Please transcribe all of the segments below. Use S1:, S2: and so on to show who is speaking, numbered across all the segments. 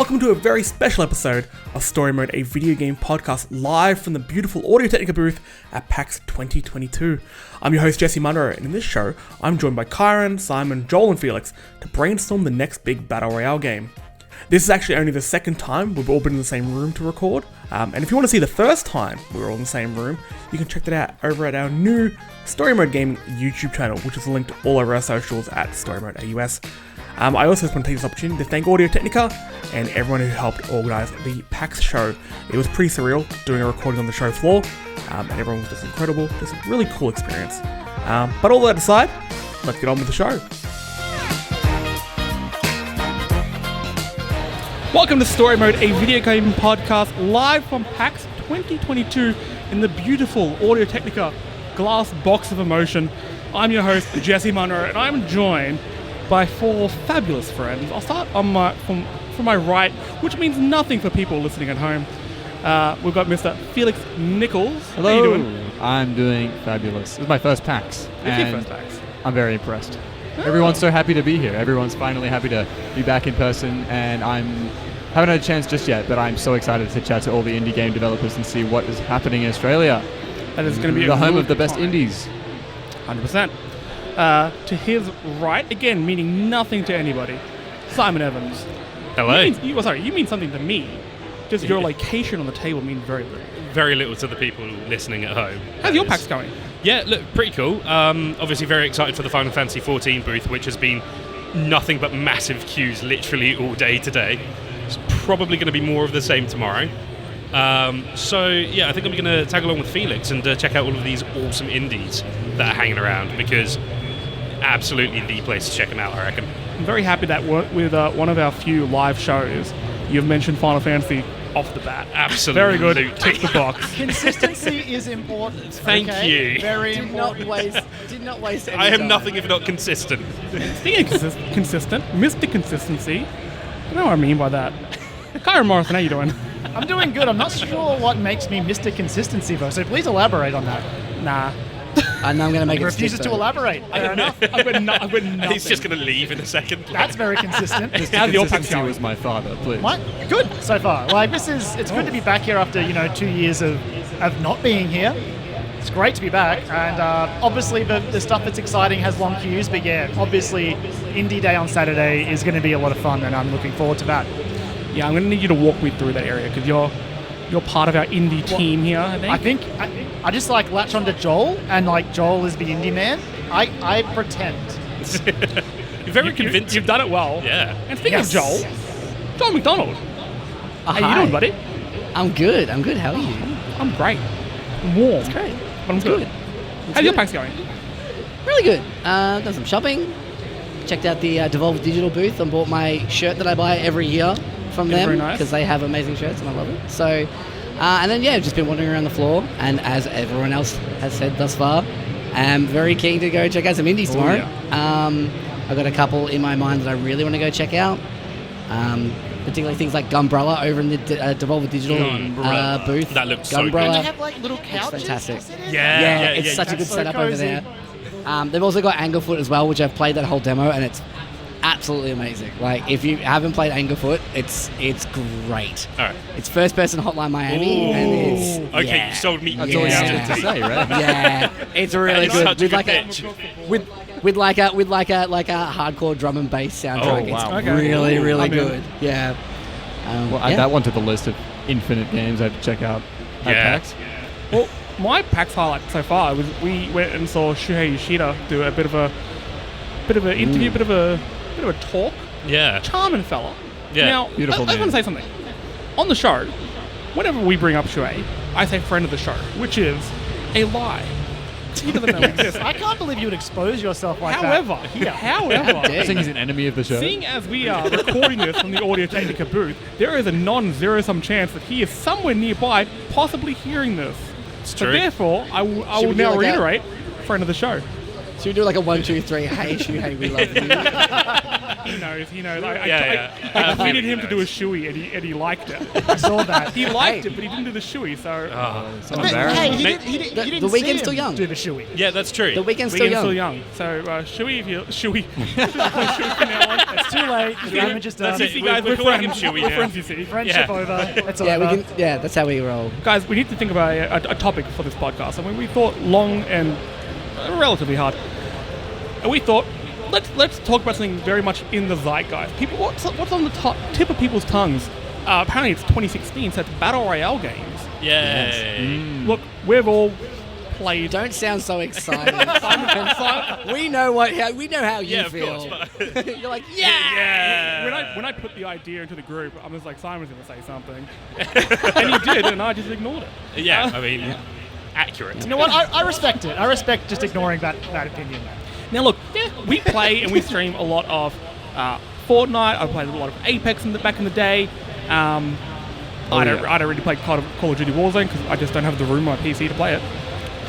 S1: Welcome to a very special episode of Story Mode, a video game podcast live from the beautiful Audio Technica booth at PAX 2022. I'm your host Jesse Munro, and in this show, I'm joined by Kyran, Simon, Joel and Felix to brainstorm the next big battle royale game. This is actually only the second time we've all been in the same room to record, and if you want to see the first time we were all in the same room, you can check that out over at our new Story Mode Gaming YouTube channel, which is linked all over our socials at Story Mode AUS. I also just want to take this opportunity to thank Audio Technica and everyone who helped organise the PAX show. It was pretty surreal doing a recording on the show floor, and everyone was just incredible, just a really cool experience. But all that aside, let's get on with the show. Welcome to Story Mode, a video game podcast live from PAX 2022 in the beautiful Audio Technica glass box of emotion. I'm your host, Jesse Munro, and I'm joined by four fabulous friends. I'll start on from my right, which means nothing for people listening at home. We've got Mr. Felix Nichols.
S2: Hello.
S1: How you doing?
S2: I'm doing fabulous. This is my first PAX.
S1: It's your first PAX.
S2: I'm very impressed.
S1: Oh.
S2: Everyone's so happy to be here. Everyone's finally happy to be back in person, and haven't had a chance just yet, but I'm so excited to chat to all the indie game developers and see what is happening in Australia.
S1: That is going to be
S2: the home of the best indies.
S1: 100%. To his right, again, meaning nothing to anybody, Simon Evans.
S3: Hello.
S1: You mean something to me. Just your location on the table means very little.
S3: Very little to the people listening at home.
S1: How's your PAX going?
S3: Yeah, look, pretty cool. Obviously very excited for the Final Fantasy 14 booth, which has been nothing but massive queues literally all day today. It's probably going to be more of the same tomorrow. So yeah, I think I'm going to tag along with Felix and check out all of these awesome indies that are hanging around, because absolutely the place to check them out, I reckon.
S1: I'm very happy that with one of our few live shows, you've mentioned Final Fantasy off the bat.
S3: Absolutely.
S1: Very good. Tick the box.
S4: Consistency is important.
S3: Thank you.
S4: Very
S5: Did
S4: important.
S5: not waste any
S3: I am
S5: time.
S3: nothing if not consistent.
S1: Speaking of consistent, Mr. Consistency, you know what I mean by that. Kyran Morrison, how you doing?
S4: I'm doing good. I'm not sure what makes me Mr. Consistency, though, so please elaborate on that.
S1: Nah.
S5: And I'm going to make
S4: He
S5: it
S4: refuses
S5: stick,
S4: to
S5: though.
S4: elaborate. Fair enough.
S1: I've got nothing.
S3: He's just going to leave in a second.
S4: That's very consistent.
S1: How's your PAX
S2: Consistency
S1: going?
S2: was my father, please.
S4: What? Good so far. Like, it's good to be back here after 2 years of not being here. It's great to be back, and obviously the stuff that's exciting has long queues, but yeah, obviously Indie Day on Saturday is going to be a lot of fun, and I'm looking forward to that.
S1: Yeah, I'm going to need you to walk me through that area, because you're part of our indie team here, I think.
S4: I just latch onto Joel, and Joel is the indie man. I pretend.
S3: You're very convincing.
S1: You've done it well.
S3: Yeah.
S1: And speaking of Joel McDonald, how you
S5: Hi.
S1: doing, buddy?
S5: I'm good. How are you?
S1: I'm great. I'm warm.
S5: It's great.
S1: But I'm
S5: It's
S1: good.
S5: good.
S1: How's your PAX going?
S5: Really good. Done some shopping. Checked out the Devolver Digital booth and bought my shirt that I buy every year from
S1: Yeah,
S5: them,
S1: very nice.
S5: because they have amazing shirts and I love it. So, and then I've just been wandering around the floor, and as everyone else has said thus far, I'm very keen to go check out some indies tomorrow.
S1: Yeah.
S5: I've got a couple in my mind that I really want to go check out. Particularly things like Gumbrella over in the Devolver Digital
S3: Gumbrella.
S5: booth.
S3: That looks so
S4: Do
S5: Gumbrella.
S4: they have little couches?
S5: fantastic.
S4: to sit in?
S3: Yeah,
S5: It's such a good
S4: That's so
S5: setup over
S4: cozy.
S5: there. They've also got Anglefoot as well, which I've played that whole demo, and it's absolutely amazing. If you haven't played Anglefoot, it's great.
S3: All right.
S5: It's first-person Hotline Miami, and it's
S3: Okay,
S5: yeah.
S3: you sold me
S2: That's all you
S5: Yeah.
S2: have to say, right?
S5: Yeah, it's really
S3: That's
S5: good.
S3: such a
S5: With
S3: good
S5: like a
S3: pitch.
S5: with like a hardcore drum and bass soundtrack.
S2: Oh, wow.
S5: It's
S1: Okay.
S5: really
S1: I'm in.
S5: good. Yeah.
S2: Well, add
S5: yeah.
S2: that one to the list of infinite games I have to check out at
S3: Yeah.
S2: PAX.
S1: Well, my PAX highlight so far was we went and saw Shuhei Yoshida do a bit of an interview, bit of a talk.
S3: Yeah.
S1: Charming fella.
S3: Yeah.
S1: Now,
S2: Beautiful
S1: I just want to
S2: man.
S1: say something. On the show, whenever we bring up Shuhei, I say friend of the show, which is a lie. He doesn't know we exist.
S4: I can't believe you would expose yourself like
S1: However,
S4: that.
S2: I think he's an enemy of the show.
S1: seeing as we are recording this from the Audio Technica booth, there is a non-zero-sum chance that he is somewhere nearby, possibly hearing this. So
S3: true.
S1: therefore, I will
S5: Should we do
S1: now
S5: like a-
S1: reiterate, friend of the show.
S5: Should we do like a 1, 2, 3? Hey, Shuhei, we love you.
S1: He knows.
S3: Yeah.
S1: I tweeted him to do a shoey, and he liked it.
S4: I saw that.
S1: He liked it, but he didn't do the shoey, so...
S2: So
S4: But,
S2: embarrassing.
S4: hey,
S3: Mate,
S4: he didn't
S5: the
S4: see
S5: weekend's
S4: him
S5: still young.
S4: do the shoey.
S3: Yeah, that's true.
S5: The weekend's
S1: Weekend's
S5: still
S1: still
S5: young.
S1: young. So, Shuey, if you... Shuey. Shuey from now on.
S4: It's too late. The damage is done.
S3: That's it.
S1: You guys,
S3: We're
S1: we're
S3: calling him
S1: friends.
S3: Chewy
S1: We're
S3: now.
S1: friends, you see.
S4: Friendship
S3: Yeah.
S4: over. It's
S5: Yeah,
S4: over.
S5: that's how we roll.
S1: Guys, we need to think about a topic for this podcast. I mean, we thought long and relatively hard. And we thought, let's talk about something very much in the zeitgeist. People, what's on the tip of people's tongues? Apparently, it's 2016, so it's battle royale games.
S3: Yay.
S1: Look, we've all played.
S5: Don't sound so excited. we know how you
S3: Yeah, of
S5: feel.
S3: course. But
S5: You're like, yeah.
S1: When I put the idea into the group, I was like, Simon's going to say something, and he did, and I just ignored it.
S3: yeah, I mean, accurate.
S4: You know what? I respect it. I respect just ignoring that opinion.
S1: Now look, we play and we stream a lot of Fortnite. I played a lot of Apex back in the day. I don't really play Call of Duty Warzone because I just don't have the room on my PC to play it.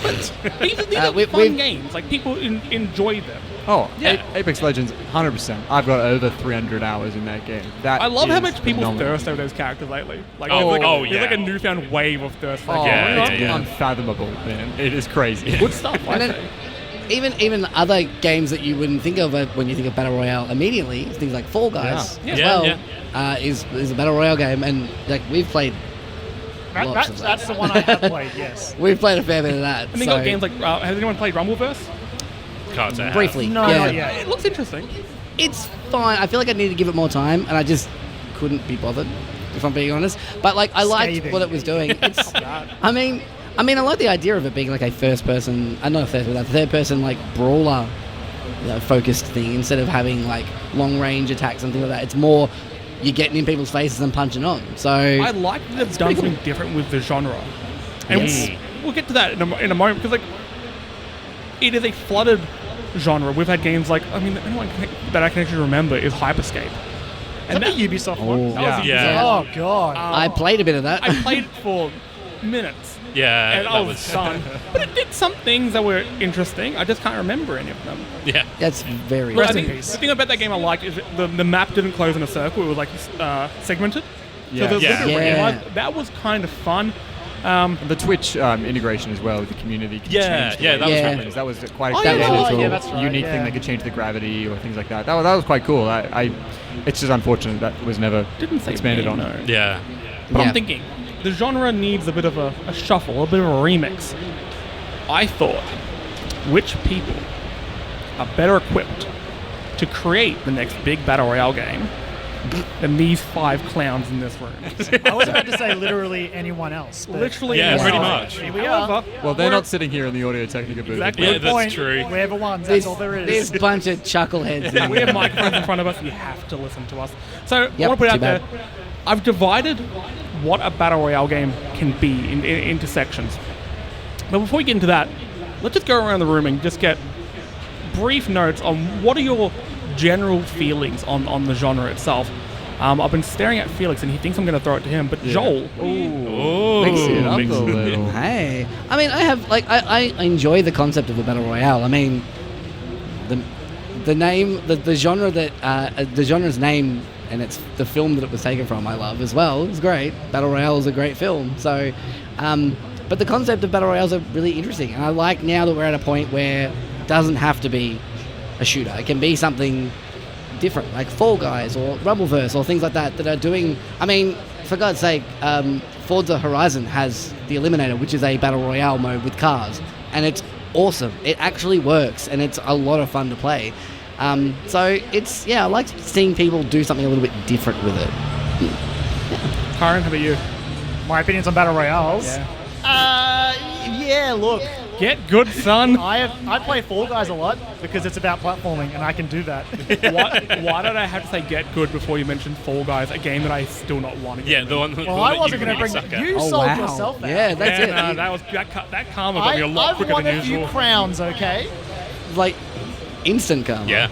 S1: But these are fun games. Like people enjoy them.
S2: Oh,
S3: Yeah.
S2: Apex Legends, 100%. I've got over 300 hours in that game. That
S1: I love how
S2: is
S1: much people
S2: phenomenal.
S1: thirst over those characters lately. Like,
S3: Oh,
S1: there's like a
S3: yeah.
S1: newfound wave of thirst for
S2: Oh,
S1: that game.
S3: yeah,
S2: it's
S3: yeah.
S2: unfathomable, man. It is crazy.
S1: Good stuff, I
S5: And then
S1: say.
S5: even other games that you wouldn't think of when you think of Battle Royale immediately, things like Fall Guys
S1: Yeah.
S5: as
S3: Yeah,
S5: well,
S3: yeah.
S5: is a Battle Royale game, and like we've played lots of that.
S4: That's the one I have played, yes.
S5: We've played a fair bit of that.
S1: And they
S5: so
S1: got games like, has anyone played Rumbleverse?
S3: Can't say I have.
S5: briefly.
S4: No,
S5: yeah.
S4: not yet.
S1: It looks interesting.
S5: It's fine. I feel like I need to give it more time, and I just couldn't be bothered, if I'm being honest. But like, I liked
S4: Scathing.
S5: what it was doing. It's, I mean, I like the idea of it being like a first-person, not a third-person like brawler focused thing instead of having like long-range attacks and things like that. It's more you're getting in people's faces and punching on. So
S1: I like that they've done
S5: pretty cool.
S1: something different with the genre. And
S5: Yes.
S1: we'll get to that in a moment because like it is a flooded genre. We've had games like, I mean, the only one that I can actually remember is Hyperscape.
S4: And the Ubisoft one.
S1: That was
S3: Yeah.
S1: Ubisoft.
S4: Oh, God.
S5: I played a bit of that.
S1: I played it for minutes.
S3: Yeah,
S1: And
S3: that
S1: I was done. But it did some things that were interesting. I just can't remember any of them.
S3: Yeah.
S5: That's very
S1: But I
S4: Rest in
S1: think
S4: peace.
S1: the thing about that game I liked is that the map didn't close in a circle. It was like segmented.
S2: Yeah.
S1: So there was
S3: Yeah.
S1: little
S5: Yeah.
S1: randomized- That was kind of fun.
S2: The Twitch integration as well with the community. Could
S3: Yeah,
S2: change the
S3: yeah,
S2: way
S3: that was
S2: it
S5: Yeah.
S2: happens. That was quite
S1: Oh,
S2: a
S1: yeah,
S2: little
S4: yeah, that's right,
S2: unique
S4: yeah.
S2: thing that could change the gravity or things like that. That was quite cool. It's just unfortunate that was never
S1: Didn't say
S2: expanded
S1: game,
S2: on.
S1: no.
S3: Yeah.
S1: But
S5: Yeah.
S1: I'm thinking, the genre needs a bit of a shuffle, a bit of a remix. I thought, which people are better equipped to create the next big battle royale game than these 5 clowns in this room?
S4: I was about to say literally anyone else. But
S1: Literally,
S3: Yeah,
S1: anyone
S3: pretty
S1: else.
S3: much.
S4: Here we are.
S1: However,
S2: Well, they're
S1: we're-
S2: not sitting here in the Audio Technica booth.
S1: Exactly.
S3: Yeah,
S4: Good
S3: that's
S4: point.
S3: true.
S4: We're the ones.
S5: This,
S4: That's all there
S5: this
S4: is.
S5: bunch of chuckleheads. in
S1: We have
S5: here.
S1: microphones in front of us. You have to listen to us. So I
S5: Yep,
S1: want to put it
S5: too
S1: out there.
S5: bad.
S1: I've divided what a battle royale game can be into sections. But before we get into that, let's just go around the room and just get brief notes on what are your general feelings on the genre itself. I've been staring at Felix and he thinks I'm going to throw it to him, but Joel,
S3: Oh,
S2: Mix it up a
S3: mix-
S2: little.
S5: Hey, I mean, I have like I enjoy the concept of a battle royale. I mean, the name, the genre that the genre's name, and it's the film that it was taken from. I love as well. It's great. Battle Royale is a great film. So, but the concept of battle royales are really interesting, and I like now that we're at a point where it doesn't have to be a shooter. It can be something different, like Fall Guys or Rumbleverse or things like that that are doing. I mean, for God's sake, Forza Horizon has the Eliminator, which is a battle royale mode with cars, and it's awesome. It actually works, and it's a lot of fun to play. So it's I like seeing people do something a little bit different with it.
S1: Kyran, how about you?
S4: My opinions on battle royales.
S1: Yeah.
S4: Look,
S1: Get good, son.
S4: I play Fall Guys a lot because it's about platforming, and I can do that.
S1: Why did I have to say get good before you mentioned Fall Guys, a game that I still not want to get?
S3: Yeah, the one.
S4: Well, I wasn't going to bring
S3: suck
S4: it.
S3: at.
S4: You
S5: Oh,
S4: sold
S5: wow.
S4: yourself out.
S5: Yeah, that's it.
S1: No, that karma got me a lot
S4: I've
S1: quicker
S4: won
S1: than
S4: a few
S1: usual.
S4: crowns, okay?
S5: Like instant karma.
S3: Yeah.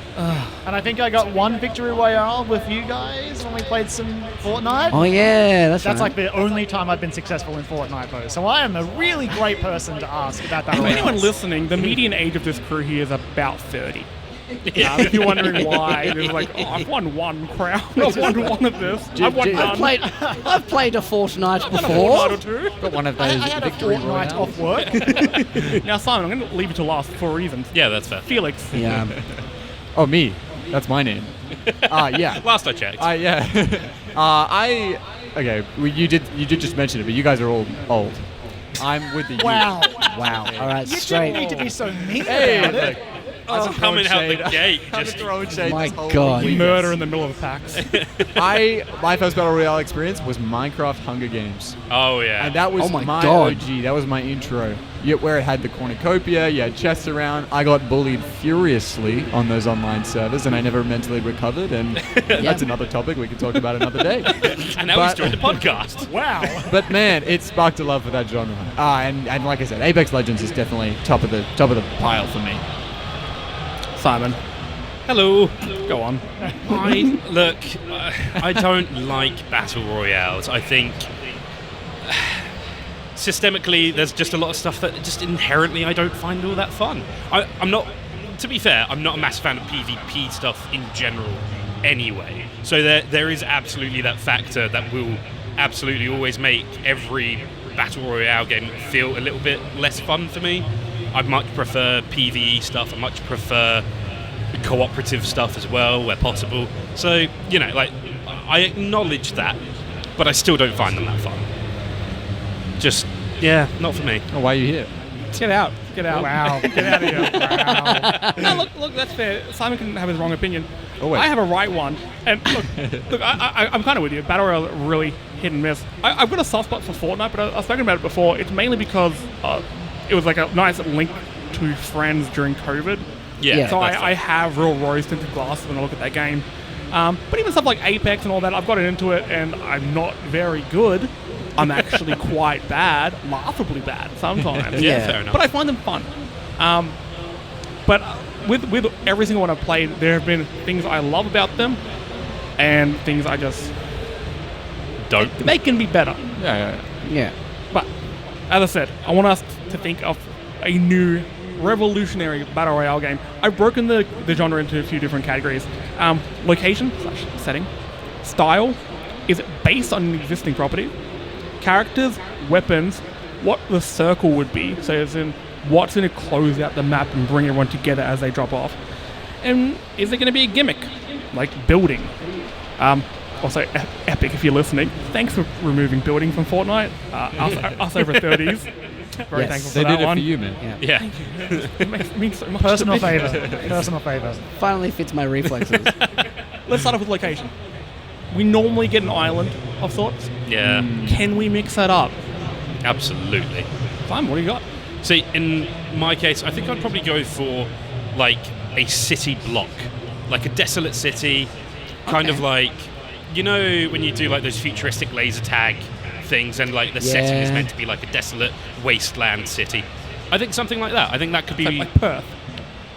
S4: And I think I got one victory royale with you guys when we played some Fortnite.
S5: Oh yeah, that's
S4: That's
S5: right.
S4: like the only time I've been successful in Fortnite, though. So I am a really great person to ask about that.
S1: For anyone listening, the median age of this crew here is about 30. If you're wondering why, there's like, oh, I've won one crown. I've won one of this. I've won
S5: I've
S1: none.
S5: I've played a Fortnite
S1: I've done a
S5: before.
S1: Fortnite or two.
S2: Got one of
S4: I
S2: those
S4: had a
S2: victory
S4: Fortnite
S2: royales.
S4: off work.
S1: Now, Simon, I'm going to leave you to last for reasons.
S3: Yeah, that's fair.
S1: Felix.
S5: Yeah.
S2: Oh, me. That's my name. Yeah.
S3: Last I checked.
S2: Yeah. You did just mention it, but you guys are all old. I'm with the
S4: Wow.
S5: Wow. All right,
S4: You
S5: straight.
S4: didn't need to be so mean
S2: Hey,
S4: about it.
S3: Coming out the gate. Just
S5: My God.
S1: Murder in the middle of the PAX.
S2: My first Battle Royale experience was Minecraft Hunger Games.
S3: Oh, yeah.
S2: And that was
S5: Oh my
S2: my
S5: God.
S2: OG. That was my intro. Where it had the cornucopia, you had chests around. I got bullied furiously on those online servers, and I never mentally recovered. And that's another topic we can talk about another day.
S3: And now he's joined the podcast.
S4: Wow.
S2: But man, it sparked a love for that genre. And like I said, Apex Legends is definitely top of the pile for me.
S1: Simon,
S3: Hello.
S1: go on.
S3: I don't like battle royales. I think systemically there's just a lot of stuff that just inherently I don't find all that fun. I'm not, to be fair, I'm not a massive fan of PvP stuff in general anyway. So there is absolutely that factor that will absolutely always make every battle royale game feel a little bit less fun for me. I much prefer PvE stuff. I much prefer cooperative stuff as well, where possible. So, I acknowledge that, but I still don't find them that fun. Just, not for me.
S2: Oh, why are you here?
S1: Get out. Get out.
S4: Wow.
S1: Get out of here. Wow. No, look, that's fair. Simon can have his wrong opinion.
S2: Oh, wait.
S1: I have a right one. And look, I'm kind of with you. Battle Royale really hit and miss. I've got a soft spot for Fortnite, but I've spoken about it before. It's mainly because it was like a nice link to friends during COVID.
S3: Yeah.
S1: So
S3: that's
S1: I have real rose-tinted glasses when I look at that game. But even stuff like Apex and all that, I've gotten into it, and I'm not very good. I'm actually quite bad, laughably bad sometimes.
S3: Yeah, fair enough.
S1: But I find them fun. But with every single one I've played, there have been things I love about them, and things I just
S3: don't.
S1: They can be better.
S5: Yeah.
S1: But as I said, I want us to think of a new revolutionary battle royale game. I've broken the genre into a few different categories. Location/setting, style, is it based on an existing property? Characters, weapons, what the circle would be. So as in, what's going to close out the map and bring everyone together as they drop off? And is it going to be a gimmick, like building? Also, Epic, if you're listening, thanks for removing building from Fortnite. Us over 30s, very thankful for
S2: They
S1: that
S2: did it
S1: one.
S2: for you, man.
S3: Yeah.
S1: It means so much.
S4: Personal
S1: to me.
S4: favour. Personal favour.
S5: Finally fits my reflexes.
S1: Let's start off with location. We normally get an island of sorts.
S3: Yeah.
S1: Can we mix that up?
S3: Absolutely.
S1: Fine, what do you got?
S3: See, in my case, I think I'd probably go for like a city block, like a desolate city, kind of like, when you do like those futuristic laser tag things, and like the setting is meant to be like a desolate wasteland city. I think something like that. I think that could be
S1: Like Perth.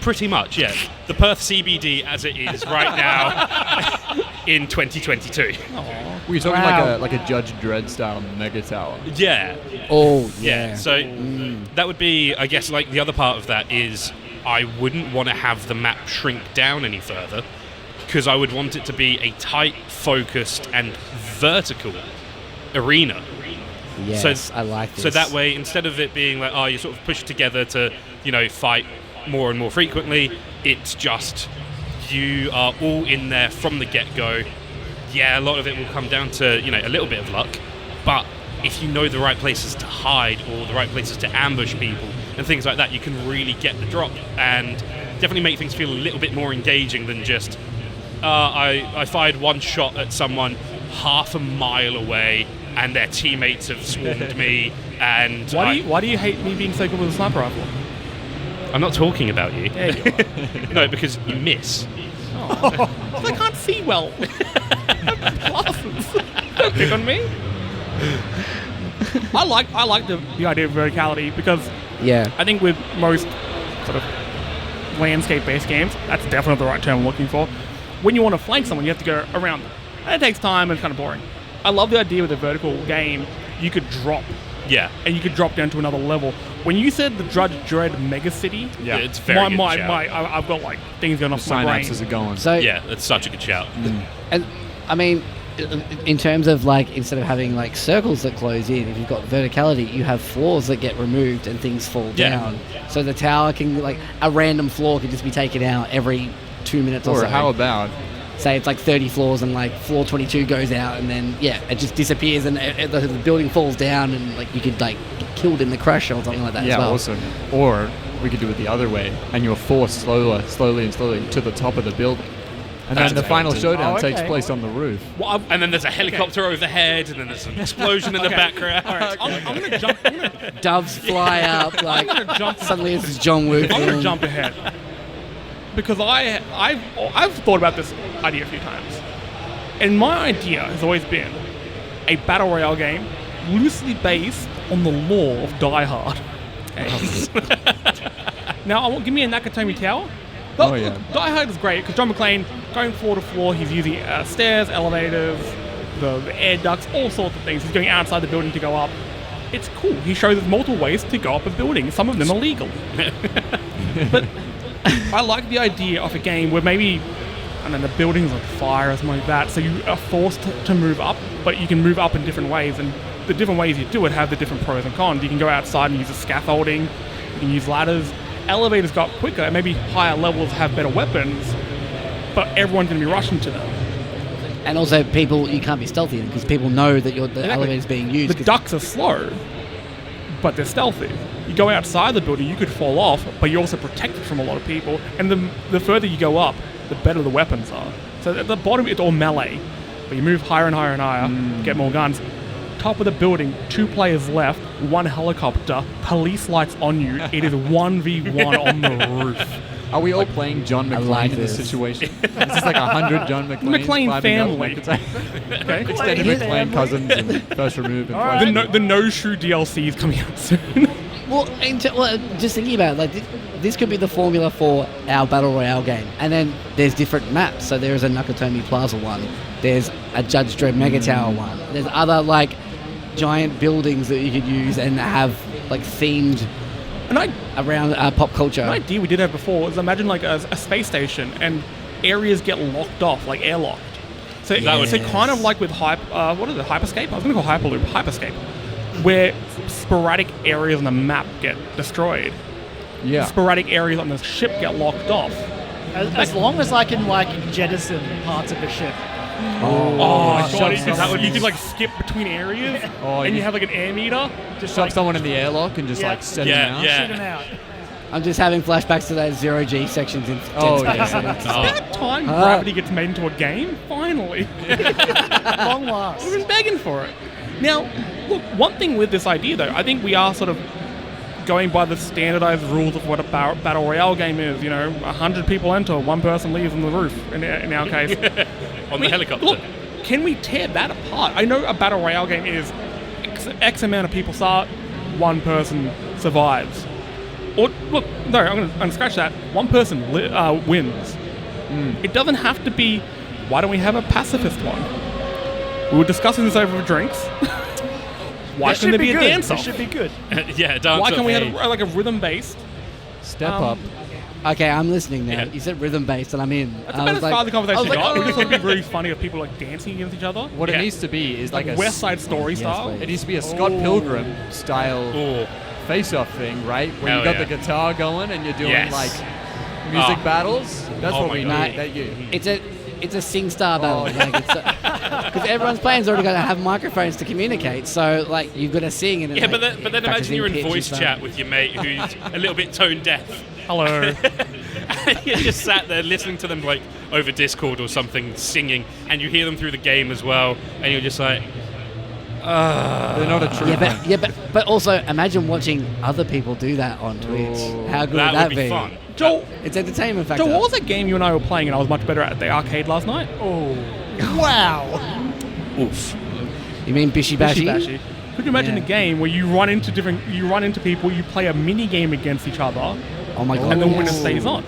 S3: pretty much, yeah. The Perth CBD as it is right now in 2022.
S2: Were you talking
S4: Wow.
S2: like a Judge Dredd style mega tower?
S3: Yeah.
S5: Oh,
S3: Yeah, so that would be, I guess, like the other part of that is I wouldn't want to have the map shrink down any further, because I would want it to be a tight, focused, and vertical arena.
S5: Yes, I like this.
S3: So that way, instead of it being like, you sort of push together to, fight more and more frequently, it's just you are all in there from the get-go. Yeah, a lot of it will come down to, a little bit of luck, but if you know the right places to hide or the right places to ambush people and things like that, you can really get the drop and definitely make things feel a little bit more engaging than just I fired one shot at someone half a mile away and their teammates have swarmed me, and
S1: Why do you hate me being so good with a sniper rifle?
S3: I'm not talking about you.
S1: Yeah, you are.
S3: No, because you miss.
S1: I can't see well. Glasses. Don't pick on me. I like the idea of verticality, because I think with most sort of landscape-based games, that's definitely the right term I'm looking for. When you want to flank someone, you have to go around them. And it takes time and it's kind of boring. I love the idea with a vertical game, you could drop.
S3: Yeah.
S1: And you could drop down to another level. When you said the Judge Dredd Mega City,
S3: Yeah, it's very good shout.
S1: I've got like things going off my brain.
S2: Synapses are going.
S5: So,
S3: Yeah, that's such a good shout.
S5: and I mean, in terms of like, instead of having like circles that close in, if you've got verticality, you have floors that get removed and things fall down. So the tower can, like, a random floor could just be taken out every 2 minutes or
S2: Or
S5: so.
S2: how about
S5: say it's like 30 floors and like floor 22 goes out and then it just disappears and the building falls down and like you could like get killed in the crash or something like that as well.
S2: Awesome. Or we could do it the other way and you're forced slowly to the top of the building. And then the final showdown takes place on the roof.
S3: Well, and then there's a helicopter overhead, and then there's an explosion in the background.
S1: All right, I'm going to jump.
S5: Doves fly up like suddenly it's John Woo.
S1: I'm going to jump ahead because I've thought about this idea a few times, and my idea has always been a battle royale game loosely based on the lore of Die Hard. Okay. Now, give me a Nakatomi Tower.
S2: Oh, yeah.
S1: Die Hard is great because John McClane, going floor to floor, he's using stairs, elevators, the air ducts, all sorts of things. He's going outside the building to go up. It's cool. He shows us multiple ways to go up a building. Some of them are legal. But I like the idea of a game where maybe, and then the building's on fire or something like that, so you are forced to move up, but you can move up in different ways, and the different ways you do it have the different pros and cons. You can go outside and use the scaffolding, you can use ladders. Elevators got quicker, and maybe higher levels have better weapons, but everyone's going to be rushing to them.
S5: And also, you can't be stealthy because people know that the elevator's being used.
S1: The ducts are slow, but they're stealthy. You go outside the building, you could fall off, but you're also protected from a lot of people, and the further you go up, the better the weapons are. So at the bottom, it's all melee, but you move higher and higher and higher, get more guns. Top of the building, 2 players left, 1 helicopter, police lights on you. It is 1v1 on the roof.
S2: Are we all playing John McClane in this situation? This is like 100 John McClanes.
S1: McClane family.
S2: Okay. Extended McClane cousins and first remove. And
S1: the No Shoe DLC is coming out soon.
S5: Well, just thinking about it, like this could be the formula for our Battle Royale game. And then there's different maps. So there is a Nakatomi Plaza one. There's a Judge Dredd Mega Tower one. There's other like giant buildings that you could use and have like themed around pop culture.
S1: An idea we did have before was imagine like a space station and areas get locked off, like airlocked. So kind of like with Hyperscape? I was going to call Hyperloop Hyperscape, where sporadic areas on the map get destroyed.
S2: Yeah.
S1: Sporadic areas on the ship get locked off.
S4: As long as I can like jettison parts of the ship.
S1: Oh god, you can like skip between areas and you have like an air meter.
S2: Just shove someone in the airlock and just like send them out.
S4: Shoot them out.
S5: I'm just having flashbacks to those 0G sections in Dead Space.
S1: It's about time Gravity gets made into a game, finally.
S4: Long last.
S1: We've been begging for it. Now, look, one thing with this idea though, I think we are sort of going by the standardized rules of what a battle royale game is. 100 people enter, 1 person leaves on the roof, in our case.
S3: The helicopter.
S1: Look, can we tear that apart? I know a battle royale game is X amount of people start, 1 person survives. Or, look, no, I'm going to scratch that. 1 person wins. It doesn't have to be, why don't we have a pacifist one? We were discussing this over drinks. Why shouldn't there be a dancer?
S4: It should be good.
S3: Yeah, dancer.
S1: Why can't we have like a rhythm-based?
S2: Step up.
S5: Okay, I'm listening now.
S3: Yeah.
S5: You said rhythm-based, and I'm in.
S1: That's about as far as the conversation got. We just thought it'd be really funny if people like dancing against each other.
S2: What it needs to be is like a
S1: West Side Story style.
S5: please.
S2: It needs to be a Scott Pilgrim style face-off thing, right? Where
S3: Hell
S2: you got the guitar going and you're doing like music battles. That's what we need.
S5: It's a sing-star battle. Because everyone's playing's already got to have microphones to communicate. So, like, you've got to sing. And
S3: but then imagine you're in voice chat with your mate who's a little bit tone deaf.
S1: Hello.
S3: And you're just sat there listening to them, like, over Discord or something, singing, and you hear them through the game as well, and you're just like...
S2: They're not a true fan.
S5: But also, imagine watching other people do that on Twitch. How good would that be?
S3: Fun.
S1: Joel,
S5: it's entertainment factor.
S1: Joel, what was that game you and I were playing and I was much better at the arcade last night?
S4: Wow.
S3: Oof.
S5: You mean Bishy Bashy?
S1: Bishy-bashy. Could you imagine a game where you run into people, you play a mini game against each other,
S5: Oh my god!
S1: and the winner stays on?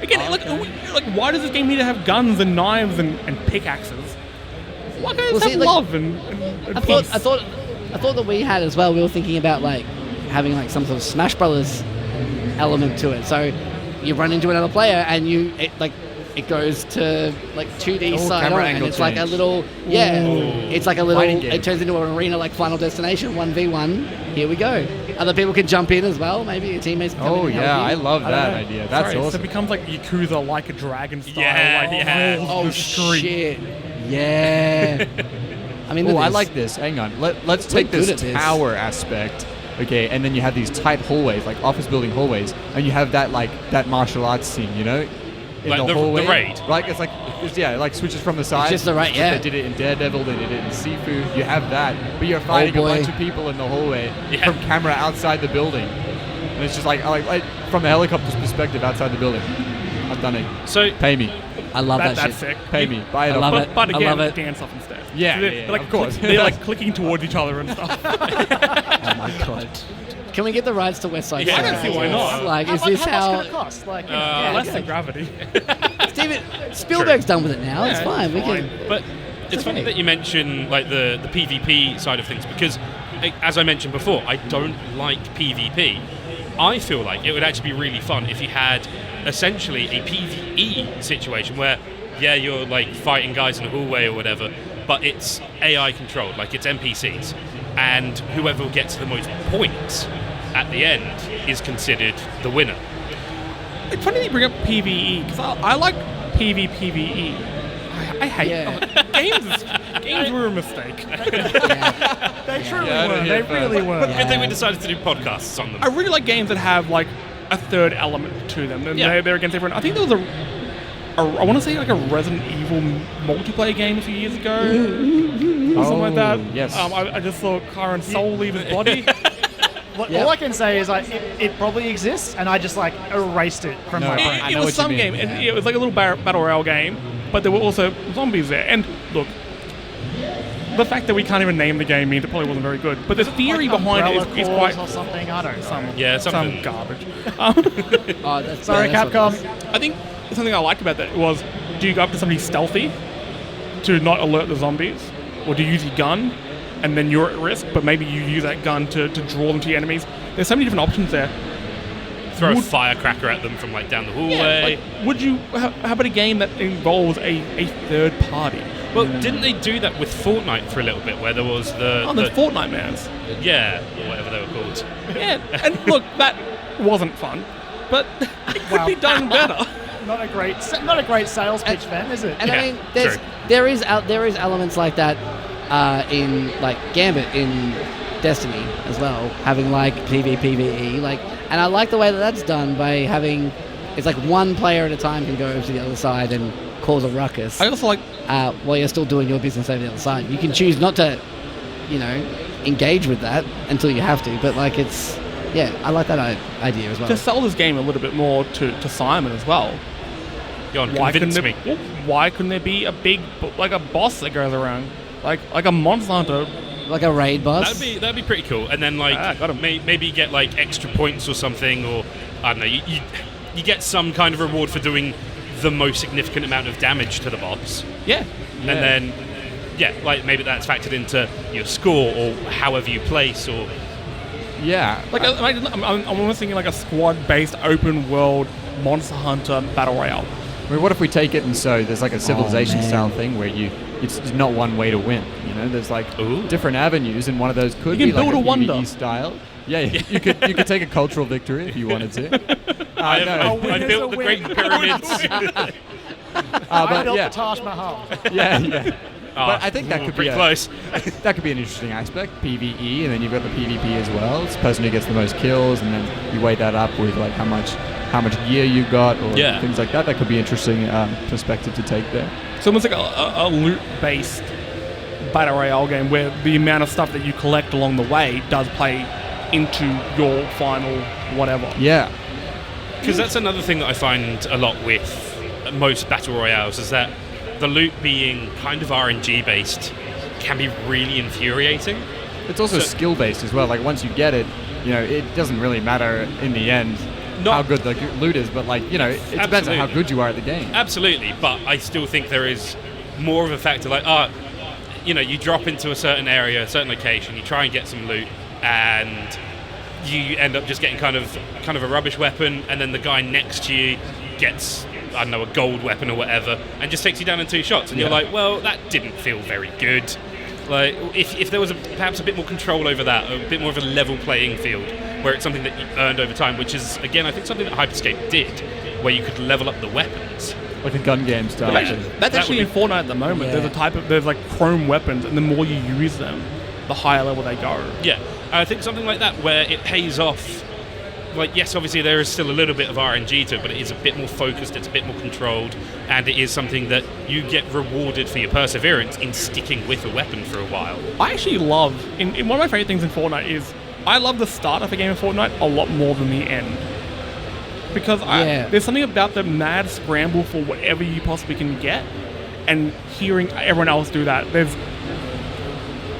S1: Again, like why does this game need to have guns and knives and pickaxes? Why can't it have love and peace?
S5: I thought that we had as well. We were thinking about like having like some sort of Smash Brothers element to it. So you run into another player and it goes to like 2D side on, and it's like a little it's like a little. It turns into an arena like Final Destination 1v1. Here we go. Other people can jump in as well. Maybe your teammates can come in
S2: Oh
S5: and
S2: yeah,
S5: help
S2: I
S5: you.
S2: love that
S1: know.
S2: idea. That's
S1: Sorry, So
S2: awesome.
S1: it becomes like Yakuza, like a dragon style.
S3: Yeah,
S1: like,
S3: yeah.
S1: rules
S5: Oh
S1: the street.
S5: shit! Yeah. I mean,
S2: Oh,
S5: look
S2: I
S5: at
S2: like this. Hang on. Let's
S5: We're
S2: take
S5: good
S2: this
S5: at this.
S2: tower aspect. Okay, and then you have these tight hallways, like office building hallways, and you have that that martial arts scene, you know, in
S3: Like the
S2: hallway.
S3: raid.
S2: Like it like switches from the side.
S5: just the raid, yeah.
S2: They did it in Daredevil. They did it in Seafood. You have that, but you're fighting a
S5: boy.
S2: bunch of people in the hallway
S3: Yeah.
S2: from camera outside the building, and it's just like from a helicopter's perspective outside the building. I've done it.
S3: So
S2: Pay me.
S5: I love that,
S1: That's
S5: shit.
S1: sick.
S2: Pay me. Buy it
S5: I
S2: off
S5: love
S2: me.
S5: it.
S1: But
S5: I
S1: again,
S5: love it.
S1: dance off instead.
S2: Yeah,
S1: So they're,
S2: yeah,
S1: like,
S2: of course.
S1: They're like clicking towards each other and stuff.
S5: Oh my god. Can we get the rights to West Side
S3: Yeah,
S5: Story?
S3: I don't see why
S1: not.
S5: Like, is
S4: How
S5: this
S4: much can
S5: how...
S4: it cost? Like,
S1: Less than gravity.
S5: Steven Spielberg's done with it now. It's
S1: Yeah,
S5: fine. We
S1: fine.
S5: can...
S3: But it's funny
S5: okay.
S3: that you mention like the PvP side of things because, as I mentioned before, I don't like PvP. I feel like it would actually be really fun if you had essentially a PvE situation where, yeah, you're like fighting guys in a hallway or whatever, but it's AI controlled, like it's NPCs, and whoever gets the most points at the end is considered the winner.
S1: It's funny that you bring up PvE because I like PvE. I hate games were a mistake.
S4: They truly
S2: Yeah, I
S4: were.
S2: don't
S4: They
S2: hear
S4: really were.
S3: Good thing we decided to do podcasts on them.
S1: I really like games that have like a third element to them. And
S3: Yeah.
S1: they're against everyone. I think there was I want to say like a Resident Evil multiplayer game a few years ago, or something like that.
S2: yes.
S1: I just saw Kyran's soul leave his body.
S4: All I can say is it probably exists, and I just like erased it from my
S2: No.
S4: brain.
S2: I
S1: It
S2: know
S1: was
S2: what you
S1: some
S2: mean.
S1: game, and it was like a little battle royale game, but there were also zombies there. And look, the fact that we can't even name the game means it probably wasn't very good. But the theory
S4: Like
S1: behind
S4: Umbrella
S1: it is
S4: Corps
S1: quite
S4: or something. I don't know.
S3: Yeah,
S1: some
S3: something.
S1: garbage.
S5: Oh, that's,
S4: Sorry,
S5: yeah, that's what it
S4: Capcom.
S5: is.
S1: I think something I liked about that was, do you go up to somebody stealthy to not alert the zombies, or do you use your gun and then you're at risk, but maybe you use that gun to draw them to your enemies? There's so many different options there.
S3: Throw a
S1: Would-
S3: firecracker at them from like down the
S1: Yeah,
S3: hallway.
S1: like, would you? How about a game that involves a third party?
S3: Well, didn't they do that with Fortnite for a little bit, where there was the
S1: Oh, the Fortnite Mans.
S3: yeah, or whatever they were called.
S1: Yeah, and look, that wasn't fun, but it could be done better.
S4: Not a great sales pitch, then, is it?
S5: And
S3: Yeah,
S5: I mean,
S3: true.
S5: there is elements like that in like Gambit in Destiny as well, having like PvE, like, and I like the way that that's done by having it's like one player at a time can go over to the other side and cause a ruckus
S1: I also like.
S5: while you're still doing your business over the other side. You can choose not to, engage with that until you have to, but like I like that idea as well.
S1: To sell this game a little bit more to Simon as well.
S3: Go on,
S1: Why couldn't
S3: convince
S1: there,
S3: me.
S1: why couldn't there be a big like a boss that goes around, like a monster hunter?
S5: Like a raid boss.
S3: That'd be pretty cool. And then like
S1: got 'em.
S3: maybe you get like extra points or something, or I don't know. You get some kind of reward for doing the most significant amount of damage to the boss,
S1: Yeah,
S3: and then like maybe that's factored into your score or however you place or.
S2: Yeah.
S1: like I'm almost thinking like a squad-based open world monster hunter battle royale.
S2: I mean, what if we take it and so there's like a civilization
S5: man.
S2: style thing where it's not one way to win. There's like
S3: Ooh.
S2: different avenues, and one of those could
S1: You
S2: be
S1: can
S2: like
S1: build a wonder.
S2: PvE style. Yeah, you could take a cultural victory if you wanted to.
S3: I
S4: winner's
S3: built
S4: a
S3: the Great
S4: win.
S3: Pyramids.
S4: I
S2: But
S4: built
S2: yeah,
S4: the Taj Mahal.
S2: yeah.
S3: Oh,
S2: But I think that could be
S3: pretty close.
S2: that could be an interesting aspect, PvE, and then you've got the PvP as well. It's the person who gets the most kills, and then you weigh that up with like how much gear you got, or
S3: Yeah.
S2: things like that. That could be interesting perspective to take there.
S1: So almost like a loot-based battle royale game where the amount of stuff that you collect along the way does play into your final whatever.
S2: Yeah,
S3: Because that's another thing that I find a lot with most battle royales is that the loot being kind of RNG based can be really infuriating.
S2: it's also
S3: So-
S2: skill based as well. Like once you get it, it doesn't really matter in the end how good the loot is, but like it depends on how
S3: Absolutely.
S2: good you are at the game.
S3: Absolutely, but I still think there is more of a factor like, you drop into a certain area, a certain location, you try and get some loot, and you end up just getting kind of a rubbish weapon, and then the guy next to you gets, I don't know, a gold weapon or whatever, and just takes you down in 2 shots, and you're like, well, that didn't feel very good. Like, if there was perhaps a bit more control over that, a bit more of a level playing field, where it's something that you earned over time, which is, again, I think something that Hyperscape did, where you could level up the weapons.
S2: Like a gun game style.
S1: That's actually in Fortnite at the moment.
S5: Yeah.
S1: There's like chrome weapons, and the more you use them, the higher level they go.
S3: Yeah, I think something like that where it pays off. Like, yes, obviously there is still a little bit of RNG to it, but it is a bit more focused, it's a bit more controlled, and it is something that you get rewarded for your perseverance in sticking with a weapon for a while.
S1: I actually love, in one of my favorite things in Fortnite is, I love the start of a game of Fortnite a lot more than the end. Because there's something about the mad scramble for whatever you possibly can get, and hearing everyone else do that. There's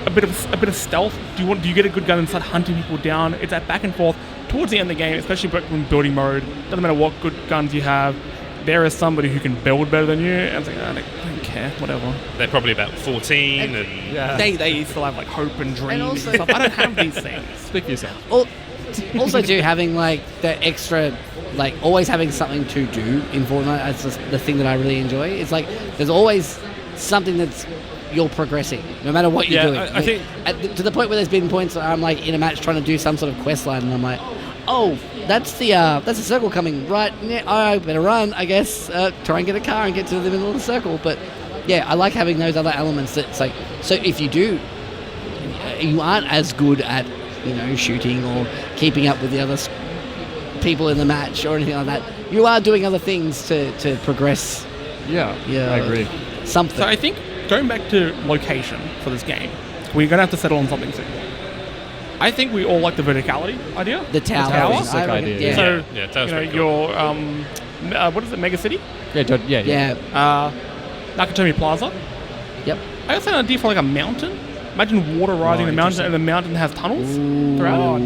S1: a bit of stealth. Do you get a good gun and start hunting people down? It's that back and forth towards the end of the game, especially when building mode. Doesn't matter what good guns you have, there is somebody who can build better than you. And it's like, I don't care, whatever.
S3: They're probably about 14, and
S1: They still have like hope and dreams and stuff. I don't have these things.
S2: Speak for yourself.
S5: Also, too, having like that extra, like always having something to do in Fortnite. That's just the thing that I really enjoy. It's like there's always something that's you're progressing, no matter what you're doing.
S3: I think
S5: to the point where there's been points where I'm like in a match trying to do some sort of quest line, and I'm like, oh, that's the circle coming right. Yeah, I better run, I guess. Try and get a car and get to the middle of the circle. But yeah, I like having those other elements. That's like, so if you aren't as good at shooting or keeping up with the other people in the match or anything like that, you are doing other things to progress.
S2: Yeah, I agree.
S5: Something.
S1: So I think going back to location for this game, we're gonna have to settle on something soon. I think we all like the verticality idea.
S5: The tower.
S1: tower?
S2: Sick idea.
S5: Yeah.
S1: So
S3: tower's pretty cool.
S1: your what is it, Mega City?
S2: Yeah.
S1: Nakatomi Plaza.
S5: Yep.
S1: I got an idea for like a mountain. Imagine water rising the mountain, and the mountain has tunnels throughout.
S4: Oh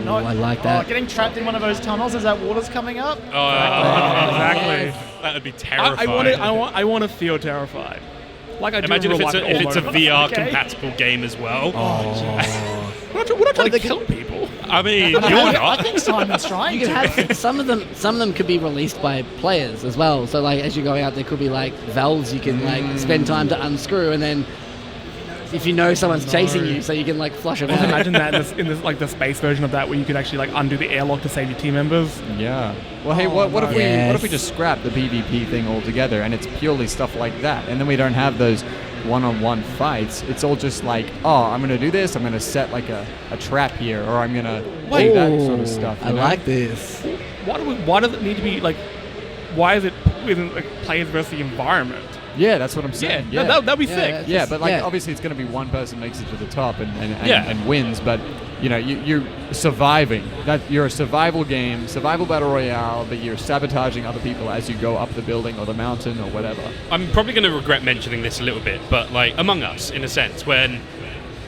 S4: no!
S5: I like that.
S4: Getting trapped in one of those tunnels as that water's coming up.
S1: Exactly.
S3: That would be terrifying.
S1: I want to feel terrified. Like I do
S3: Imagine
S1: in
S3: if
S1: real
S3: it's a
S1: life.
S3: VR compatible game as well.
S1: We're not trying to kill people.
S3: I mean, you're
S4: I
S3: not.
S4: think Simon's trying
S5: You
S4: to.
S5: can have some of them could be released by players as well. So like as you're going out, there could be like valves you can like spend time to unscrew, and then if you know someone's chasing you, so you can like flush them out.
S1: Imagine that in this like the space version of that, where you could actually like undo the airlock to save your team members.
S2: Yeah. Well, hey, what if we just scrap the PvP thing altogether, and it's purely stuff like that, and then we don't have those one-on-one fights? It's all just like, oh, I'm gonna do this. I'm gonna set like a trap here, or I'm gonna do that sort of stuff.
S5: I like this.
S1: Why does it need to be like? Why is it within like players versus the environment?
S2: Yeah, that's what I'm saying.
S1: Yeah, that'd be sick.
S2: Yeah, but like obviously it's going to be one person makes it to the top and wins, but you're surviving. That you're a survival game, survival battle royale, but you're sabotaging other people as you go up the building or the mountain or whatever.
S3: I'm probably going to regret mentioning this a little bit, but like Among Us, in a sense, when